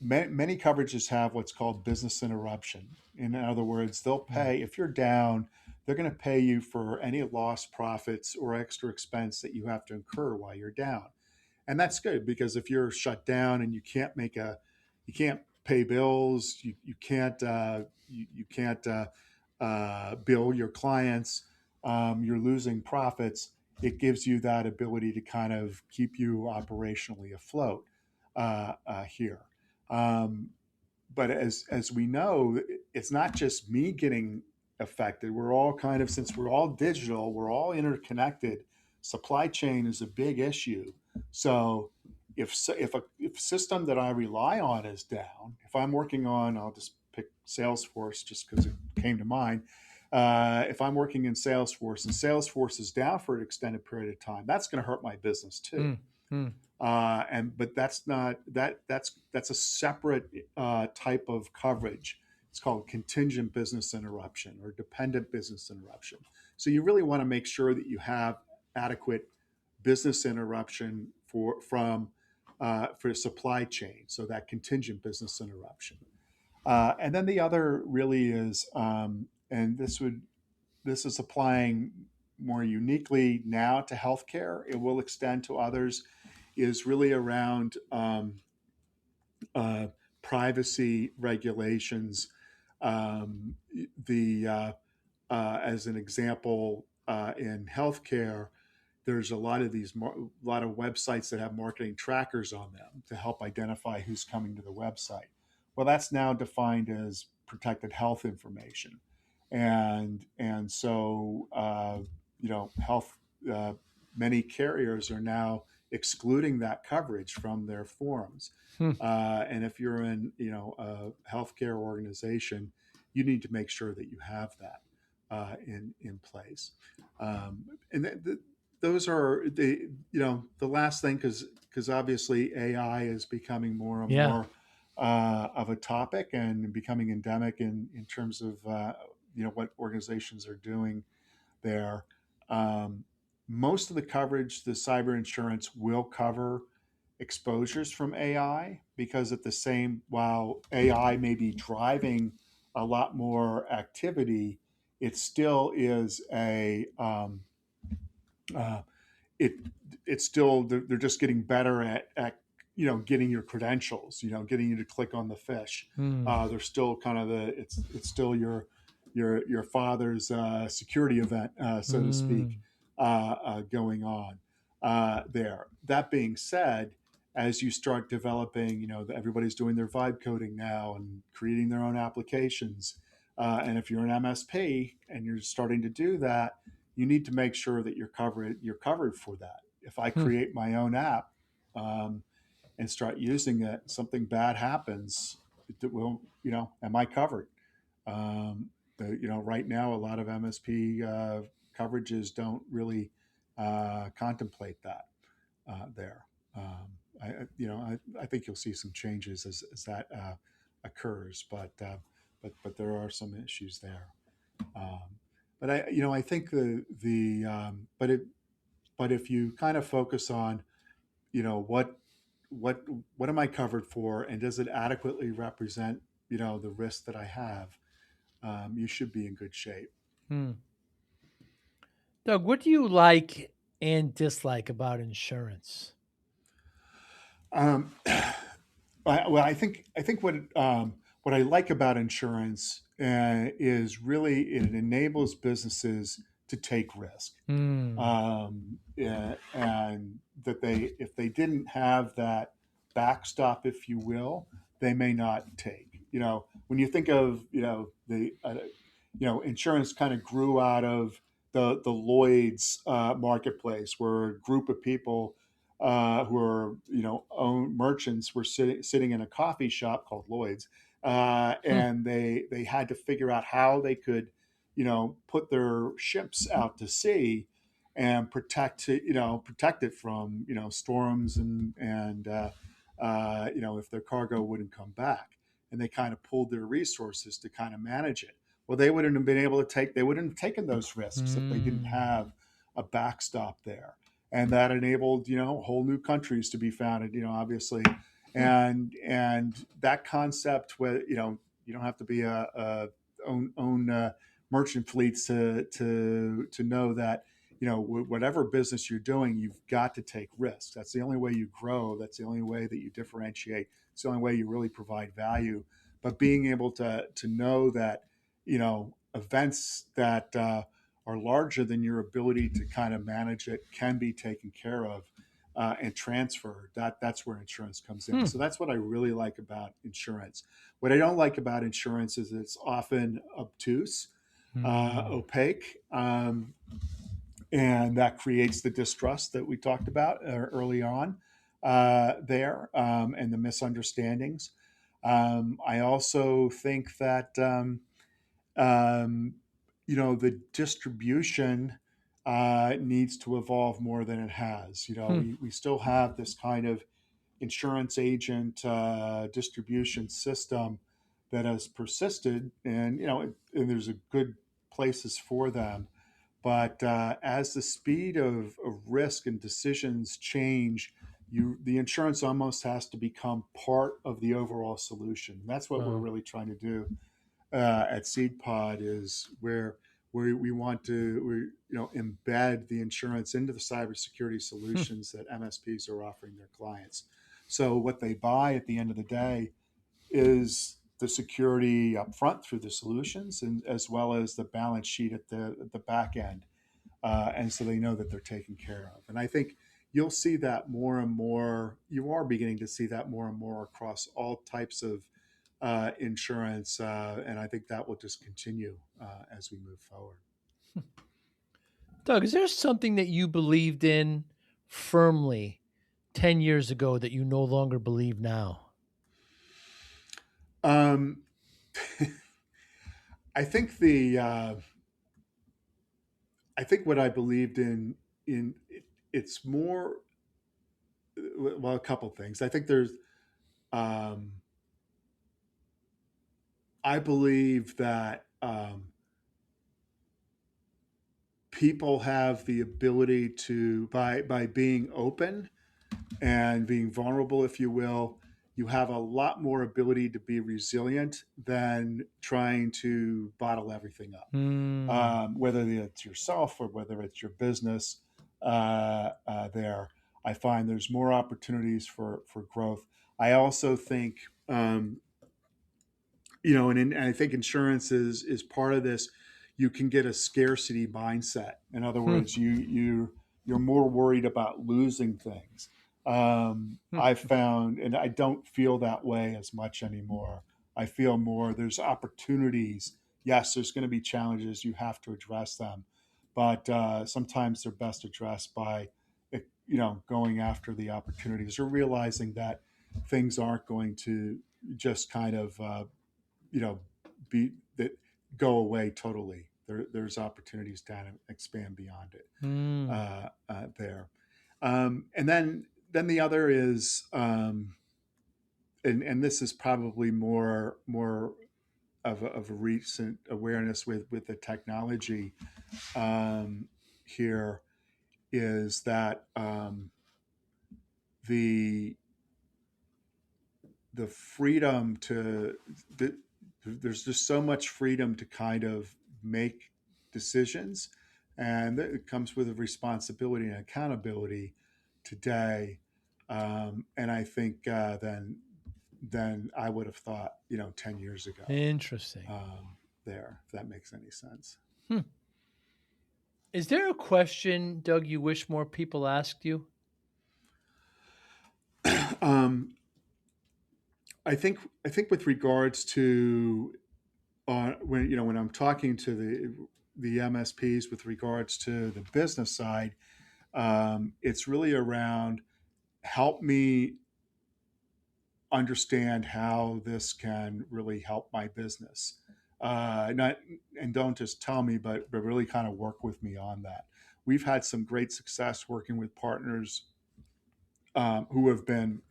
many coverages have what's called business interruption. In other words, they'll Hmm. pay if you're down, they're going to pay you for any lost profits or extra expense that you have to incur while you're down. And that's good, because if you're shut down and you can't pay bills, you can't bill your clients, you're losing profits. It gives you that ability to kind of keep you operationally afloat here. Um, but as we know, it's not just me getting affected. We're all kind of, since we're all digital, we're all interconnected. Supply chain is a big issue. So if system that I rely on is down, if I'm working on, I'll just pick Salesforce just because it came to mind. If I'm working in Salesforce and Salesforce is down for an extended period of time, that's going to hurt my business too. Hmm. Hmm. But that's not that's a separate type of coverage. It's called contingent business interruption or dependent business interruption. So you really want to make sure that you have adequate business interruption for supply chain. So that contingent business interruption. And then the other really is, and this is applying more uniquely now to healthcare. It will extend to others. Is really around uh, privacy regulations. The As an example, in healthcare, there's a lot of lot of websites that have marketing trackers on them to help identify who's coming to the website. Well, that's now defined as protected health information, and so health. Many carriers are now excluding that coverage from their forms. Hmm. And if you're in a healthcare organization, you need to make sure that you have that in place. And those are the last thing, because obviously AI is becoming more and Yeah. more of a topic and becoming endemic in terms of what organizations are doing there. Um, Most of the coverage, the cyber insurance will cover exposures from AI, because while AI may be driving a lot more activity, it still is uh, it it's still, they're just getting better at getting your credentials, getting you to click on the fish. Hmm. They're still kind of it's still your father's security event, so to Hmm. speak, going on there. That being said, as you start developing, everybody's doing their vibe coding now and creating their own applications. And if you're an MSP and you're starting to do that, you need to make sure that you're covered for that. If I Hmm. create my own app um, and start using it, something bad happens. Am I covered? Right now, a lot of MSP coverages don't really contemplate that there. I think you'll see some changes as that occurs, but there are some issues there. Um, but I think but if you kind of focus on, what what am I covered for, and does it adequately represent, the risk that I have, you should be in good shape. Hmm. Doug, what do you like and dislike about insurance? Um, I think what I like about insurance is really it enables businesses to take risk, Hmm. and that if they didn't have that backstop, if you will, they may not take. When you think of insurance kind of grew out of the Lloyd's marketplace, where a group of people who are own merchants were sitting in a coffee shop called Lloyd's, Hmm. and they had to figure out how they could put their ships out to sea and protect it from storms and if their cargo wouldn't come back, and they kind of pulled their resources to kind of manage it. Well, they wouldn't have taken those risks if they didn't Hmm. have a backstop there, and that enabled whole new countries to be founded, obviously. Hmm. And that concept, where you don't have to be own merchant fleets to know that whatever business you're doing, you've got to take risks. That's the only way you grow. That's the only way that you differentiate. It's the only way you really provide value. But being able to know that events that are larger than your ability to kind of manage it can be taken care of and transferred. That's where insurance comes in. Hmm. So that's what I really like about insurance. What I don't like about insurance is it's often obtuse, Hmm. opaque, and that creates the distrust that we talked about early on there, and the misunderstandings. I also think that um, the distribution needs to evolve more than it has. Hmm. We still have this kind of insurance agent distribution system that has persisted, and and there's a good places for them. But as the speed of risk and decisions change, the insurance almost has to become part of the overall solution. That's what we're Wow. really trying to do at SeedPod, is where we want to embed the insurance into the cybersecurity Hmm. solutions that MSPs are offering their clients. So what they buy at the end of the day is the security up front through the solutions, and as well as the balance sheet at the back end, and so they know that they're taken care of. And I think you'll see that more and more. You are beginning to see that more and more across all types of insurance, and I think that will just continue as we move forward. Doug, is there something that you believed in firmly 10 years ago that you no longer believe now? Um, I think I think what I believed in it's more, well, a couple things. I think there's um, I believe that people have the ability to, by being open and being vulnerable, if you will, you have a lot more ability to be resilient than trying to bottle everything up. Hmm. Whether it's yourself or whether it's your business, there, I find there's more opportunities for growth. I also think, and I think insurance is part of this. You can get a scarcity mindset. In other Hmm. words, you're more worried about losing things. Hmm. I've found, and I don't feel that way as much anymore. I feel more there's opportunities. Yes, there's going to be challenges. You have to address them, but sometimes they're best addressed by, going after the opportunities or realizing that things aren't going to just kind of you know be that go away totally. There's opportunities to expand beyond it Hmm. there. And then the other is, and this is probably more of a recent awareness with the technology, here, is that the the freedom to the, there's just so much freedom to kind of make decisions, and it comes with a responsibility and accountability today. And I think than I would have thought, 10 years ago. Interesting. There, if that makes any sense. Hmm. Is there a question, Doug, you wish more people asked you? um, I think with regards to, when I'm talking to the MSPs with regards to the business side, it's really around, help me understand how this can really help my business. Not And don't just tell me, but really kind of work with me on that. We've had some great success working with partners who have been,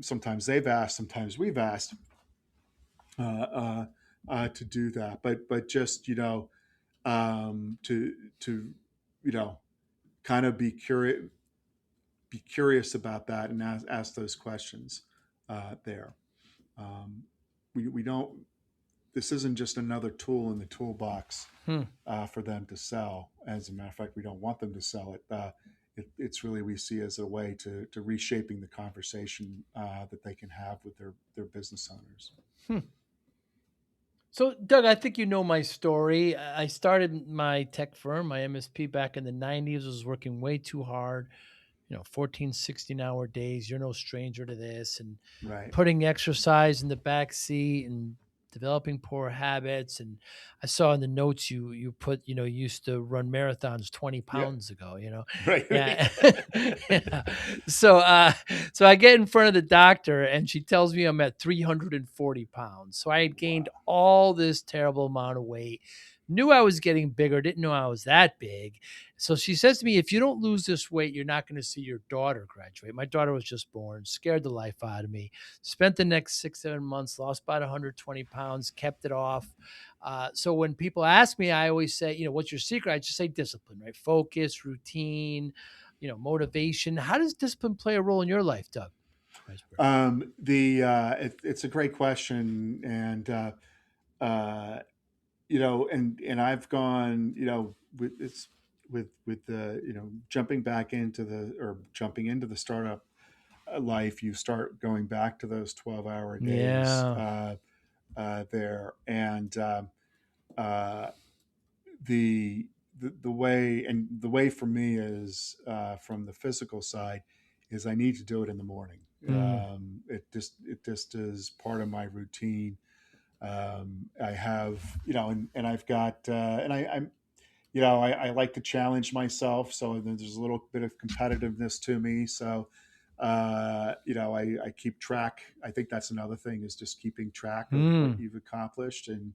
sometimes they've asked, sometimes we've asked uh, uh, to do that. But just, to you know kind of be curious about that and ask those questions there. Um, we don't. This isn't just another tool in the toolbox Hmm. for them to sell. As a matter of fact, we don't want them to sell it. It's really, we see as a way to reshaping the conversation that they can have with their business owners. Hmm. So, Doug, I think you know my story. I started my tech firm, my MSP, back in the 90s. I was working way too hard, 14, 16-hour days. You're no stranger to this. And Right. putting exercise in the back seat and developing poor habits. And I saw in the notes you put, you used to run marathons 20 Yeah. pounds ago, Right. Yeah. Yeah. So I get in front of the doctor and she tells me I'm at 340 pounds. So I had gained Wow. all this terrible amount of weight. Knew I was getting bigger, didn't know I was that big. So she says to me, if you don't lose this weight, you're not going to see your daughter graduate. My daughter was just born, scared the life out of me. Spent the next 6, 7 months, lost about 120 pounds, kept it off. So when people ask me, I always say, what's your secret? I just say discipline, right? Focus, routine, motivation. How does discipline play a role in your life, Doug Kreitzberg? It's a great question, and uh, and I've gone, with the, jumping into the startup life, you start going back to those 12-hour days Yeah. there. And uh, the, the way for me is from the physical side is I need to do it in the morning. Mm. It just is part of my routine. I have, and I've got, and I'm, I like to challenge myself. So there's a little bit of competitiveness to me. So, I keep track. I think that's another thing is just keeping track of what Mm. you've accomplished and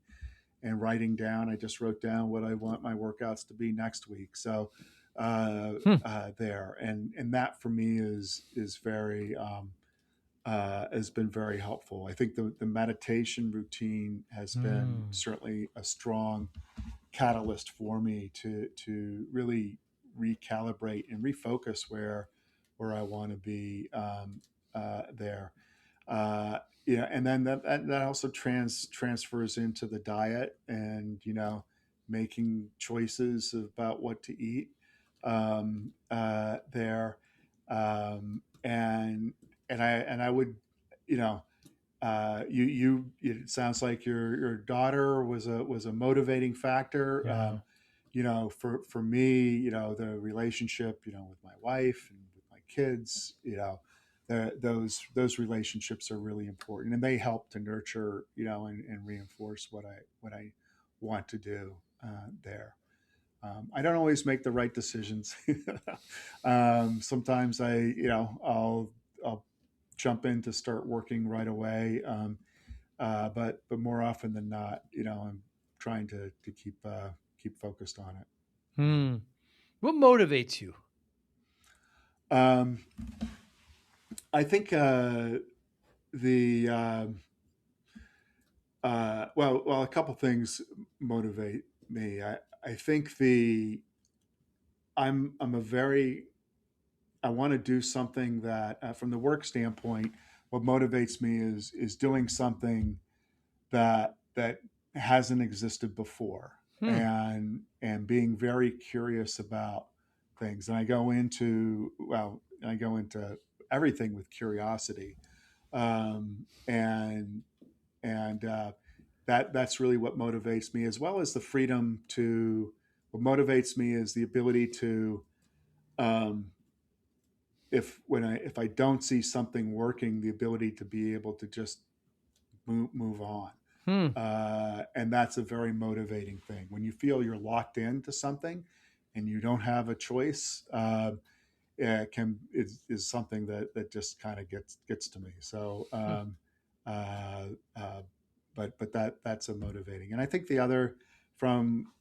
writing down. I just wrote down what I want my workouts to be next week. So, Hmm. there, and that for me is very, has been very helpful. I think the meditation routine has been Mm. certainly a strong catalyst for me to really recalibrate and refocus where I want to be there. Uh, and then that also transfers into the diet and making choices about what to eat there. And I would, you know it sounds like your daughter was a motivating factor. Yeah. For me, the relationship, with my wife and with my kids, those relationships are really important, and they help to nurture, and reinforce what I want to do there. I don't always make the right decisions. Sometimes I'll jump in to start working right away. But more often than not, I'm trying to keep focused on it. Hmm. What motivates you? Um, I think the a couple things motivate me. I think I'm a very I want to do something that from the work standpoint, what motivates me is doing something that hasn't existed before, Hmm. and being very curious about things. And I go into everything with curiosity, and that's really what motivates me, as well as the freedom to. What motivates me is the ability to, um, if I don't see something working, the ability to be able to just move on. Hmm. And that's a very motivating thing. When you feel you're locked into something and you don't have a choice, is something that just kind of gets to me. So, Hmm. uh, uh, but that's a motivating. And I think the other from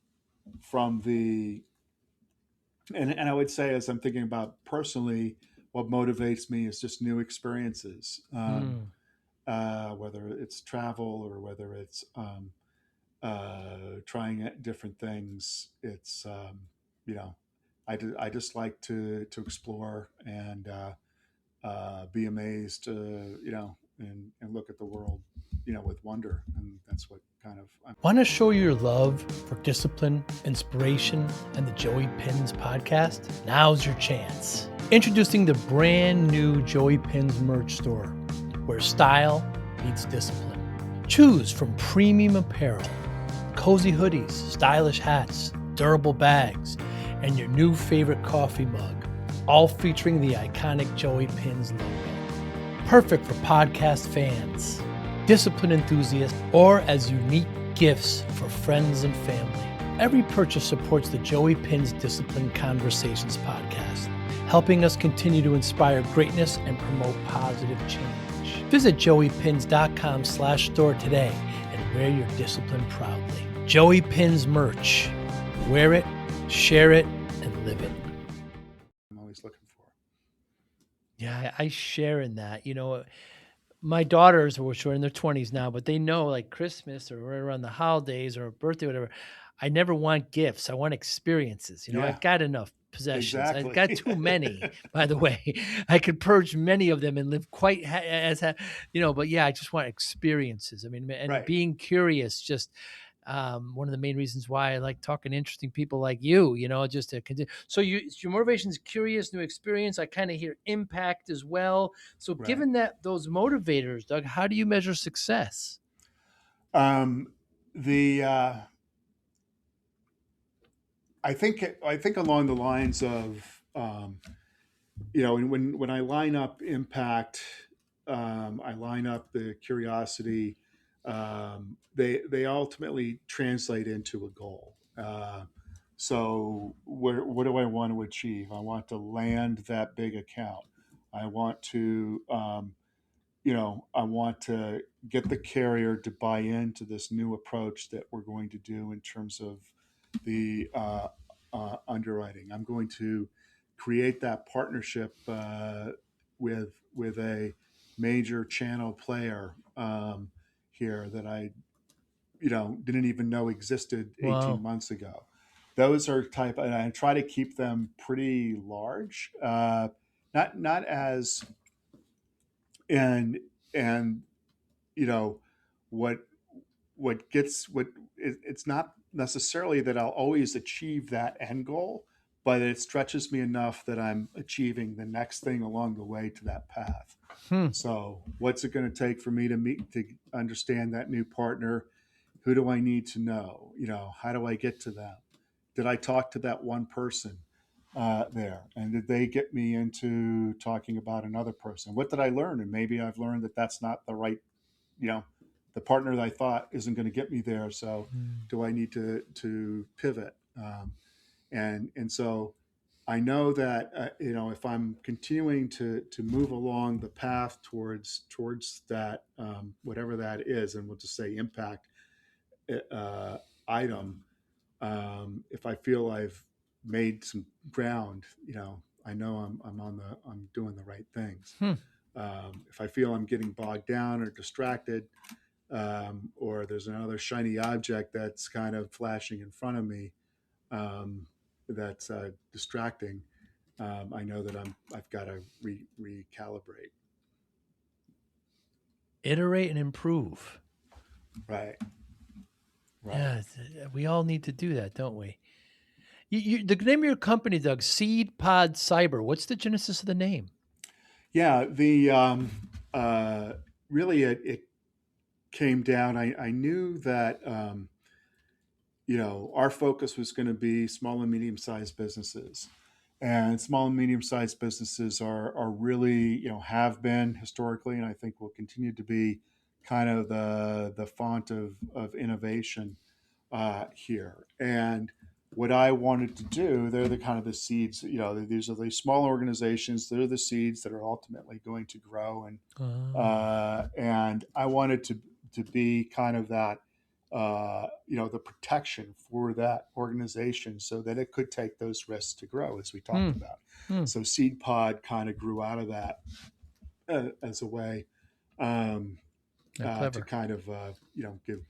the and I would say, as I'm thinking about personally, what motivates me is just new experiences. Hmm. Whether it's travel or whether it's trying different things. It's I just like to explore and be amazed, and look at the world, with wonder, and that's what kind of I'm. Want to show your love for discipline, inspiration, and the Joey Pinz podcast? Now's your chance. Introducing the brand new Joey Pinz merch store, where style meets discipline. Choose from premium apparel, cozy hoodies, stylish hats, durable bags, and your new favorite coffee mug, all featuring the iconic Joey Pinz logo. Perfect for podcast fans, discipline enthusiasts, or as unique gifts for friends and family. Every purchase supports the Joey Pinz Discipline Conversations podcast, helping us continue to inspire greatness and promote positive change. Visit joeypins.com/store today and wear your discipline proudly. Joey Pinz merch. Wear it, share it, and live it. I'm always looking for. Yeah, I share in that. My daughters, which are in their 20s now, but they know like Christmas or right around the holidays or a birthday, whatever. I never want gifts. I want experiences. Yeah, I've got enough possessions. I've got exactly. too many, by the way. I could purge many of them and live quite but yeah, I just want experiences. I mean, and Right. being curious, just One of the main reasons why I like talking to interesting people like you, just to continue. So your motivation is curious, new experience. I kind of hear impact as well. So Right. given those motivators, Doug, how do you measure success? The I think along the lines of when I line up impact, I line up the curiosity. They ultimately translate into a goal. So what do I want to achieve? I want to land that big account. I want to I want to get the carrier to buy into this new approach that we're going to do in terms of the underwriting. I'm going to create that partnership with a major channel player here that I didn't even know existed 18 Wow. months ago. Those are type, and I try to keep them pretty large, not as and you know what it's not necessarily that I'll always achieve that end goal, but it stretches me enough that I'm achieving the next thing along the way to that path. Hmm. So what's it going to take for me to understand that new partner? Who do I need to know? How do I get to them? Did I talk to that one person there? And did they get me into talking about another person? What did I learn? And maybe I've learned that that's not the right, you know, the partner that I thought isn't going to get me there. So do I need to pivot? And so I know that if I'm continuing to move along the path towards that whatever that is, and we'll just say impact uh, item, if I feel I've made some ground, I know I'm doing the right things. Hmm. If I feel I'm getting bogged down or distracted, or there's another shiny object that's kind of flashing in front of me, that's distracting, I know that I've got to recalibrate. Iterate and improve. Right. Right. Yeah, we all need to do that, don't we? The name of your company, Doug, SeedPod Cyber. What's the genesis of the name? Yeah. The really it came down. I knew that our focus was going to be small and medium sized businesses, and small and medium sized businesses are really have been historically, and I think will continue to be kind of the font of innovation here. And what I wanted to do, they're the kind of the seeds. These are these small organizations. They're the seeds that are ultimately going to grow, Oh. and I wanted to be kind of that, the protection for that organization so that it could take those risks to grow, as we Hmm. talked about. Hmm. So SeedPod kind of grew out of that as a way um, to Clever. kind of, give,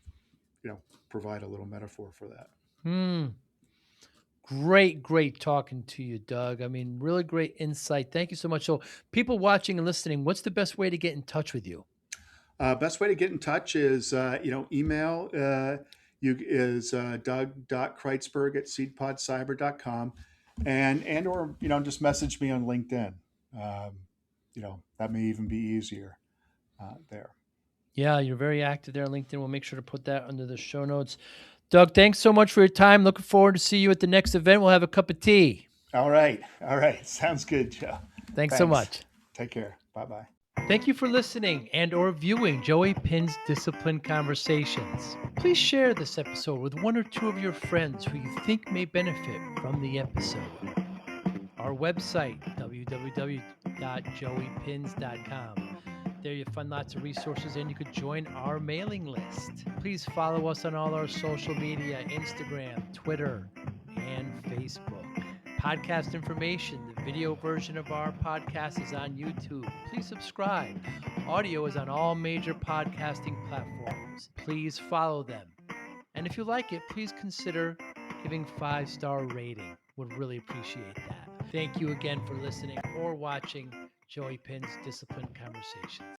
provide a little metaphor for that. Hmm. Great talking to you, Doug. I mean, really great insight. Thank you so much. So, people watching and listening, what's the best way to get in touch with you? Best way to get in touch is, email you is Doug.Kreitzberg at seedpodcyber.com, or, just message me on LinkedIn. That may even be easier there. Yeah, you're very active there on LinkedIn. We'll make sure to put that under the show notes. Doug, thanks so much for your time. Looking forward to see you at the next event. We'll have a cup of tea. All right. All right. Sounds good, Joe. Thanks so Thanks. much. Take care. Bye-bye. Thank you for listening and or viewing Joey Pinz Discipline Conversations. Please share this episode with one or two of your friends who you think may benefit from the episode. Our website, www.joeypins.com. There you'll find lots of resources and you could join our mailing list. Please follow us on all our social media, Instagram, Twitter, and Facebook. Podcast information, the video version of our podcast is on YouTube. Please subscribe. Audio is on all major podcasting platforms. Please follow them. And if you like it, please consider giving 5-star rating. Would really appreciate that. Thank you again for listening or watching Joey Pinz Discipline Conversations.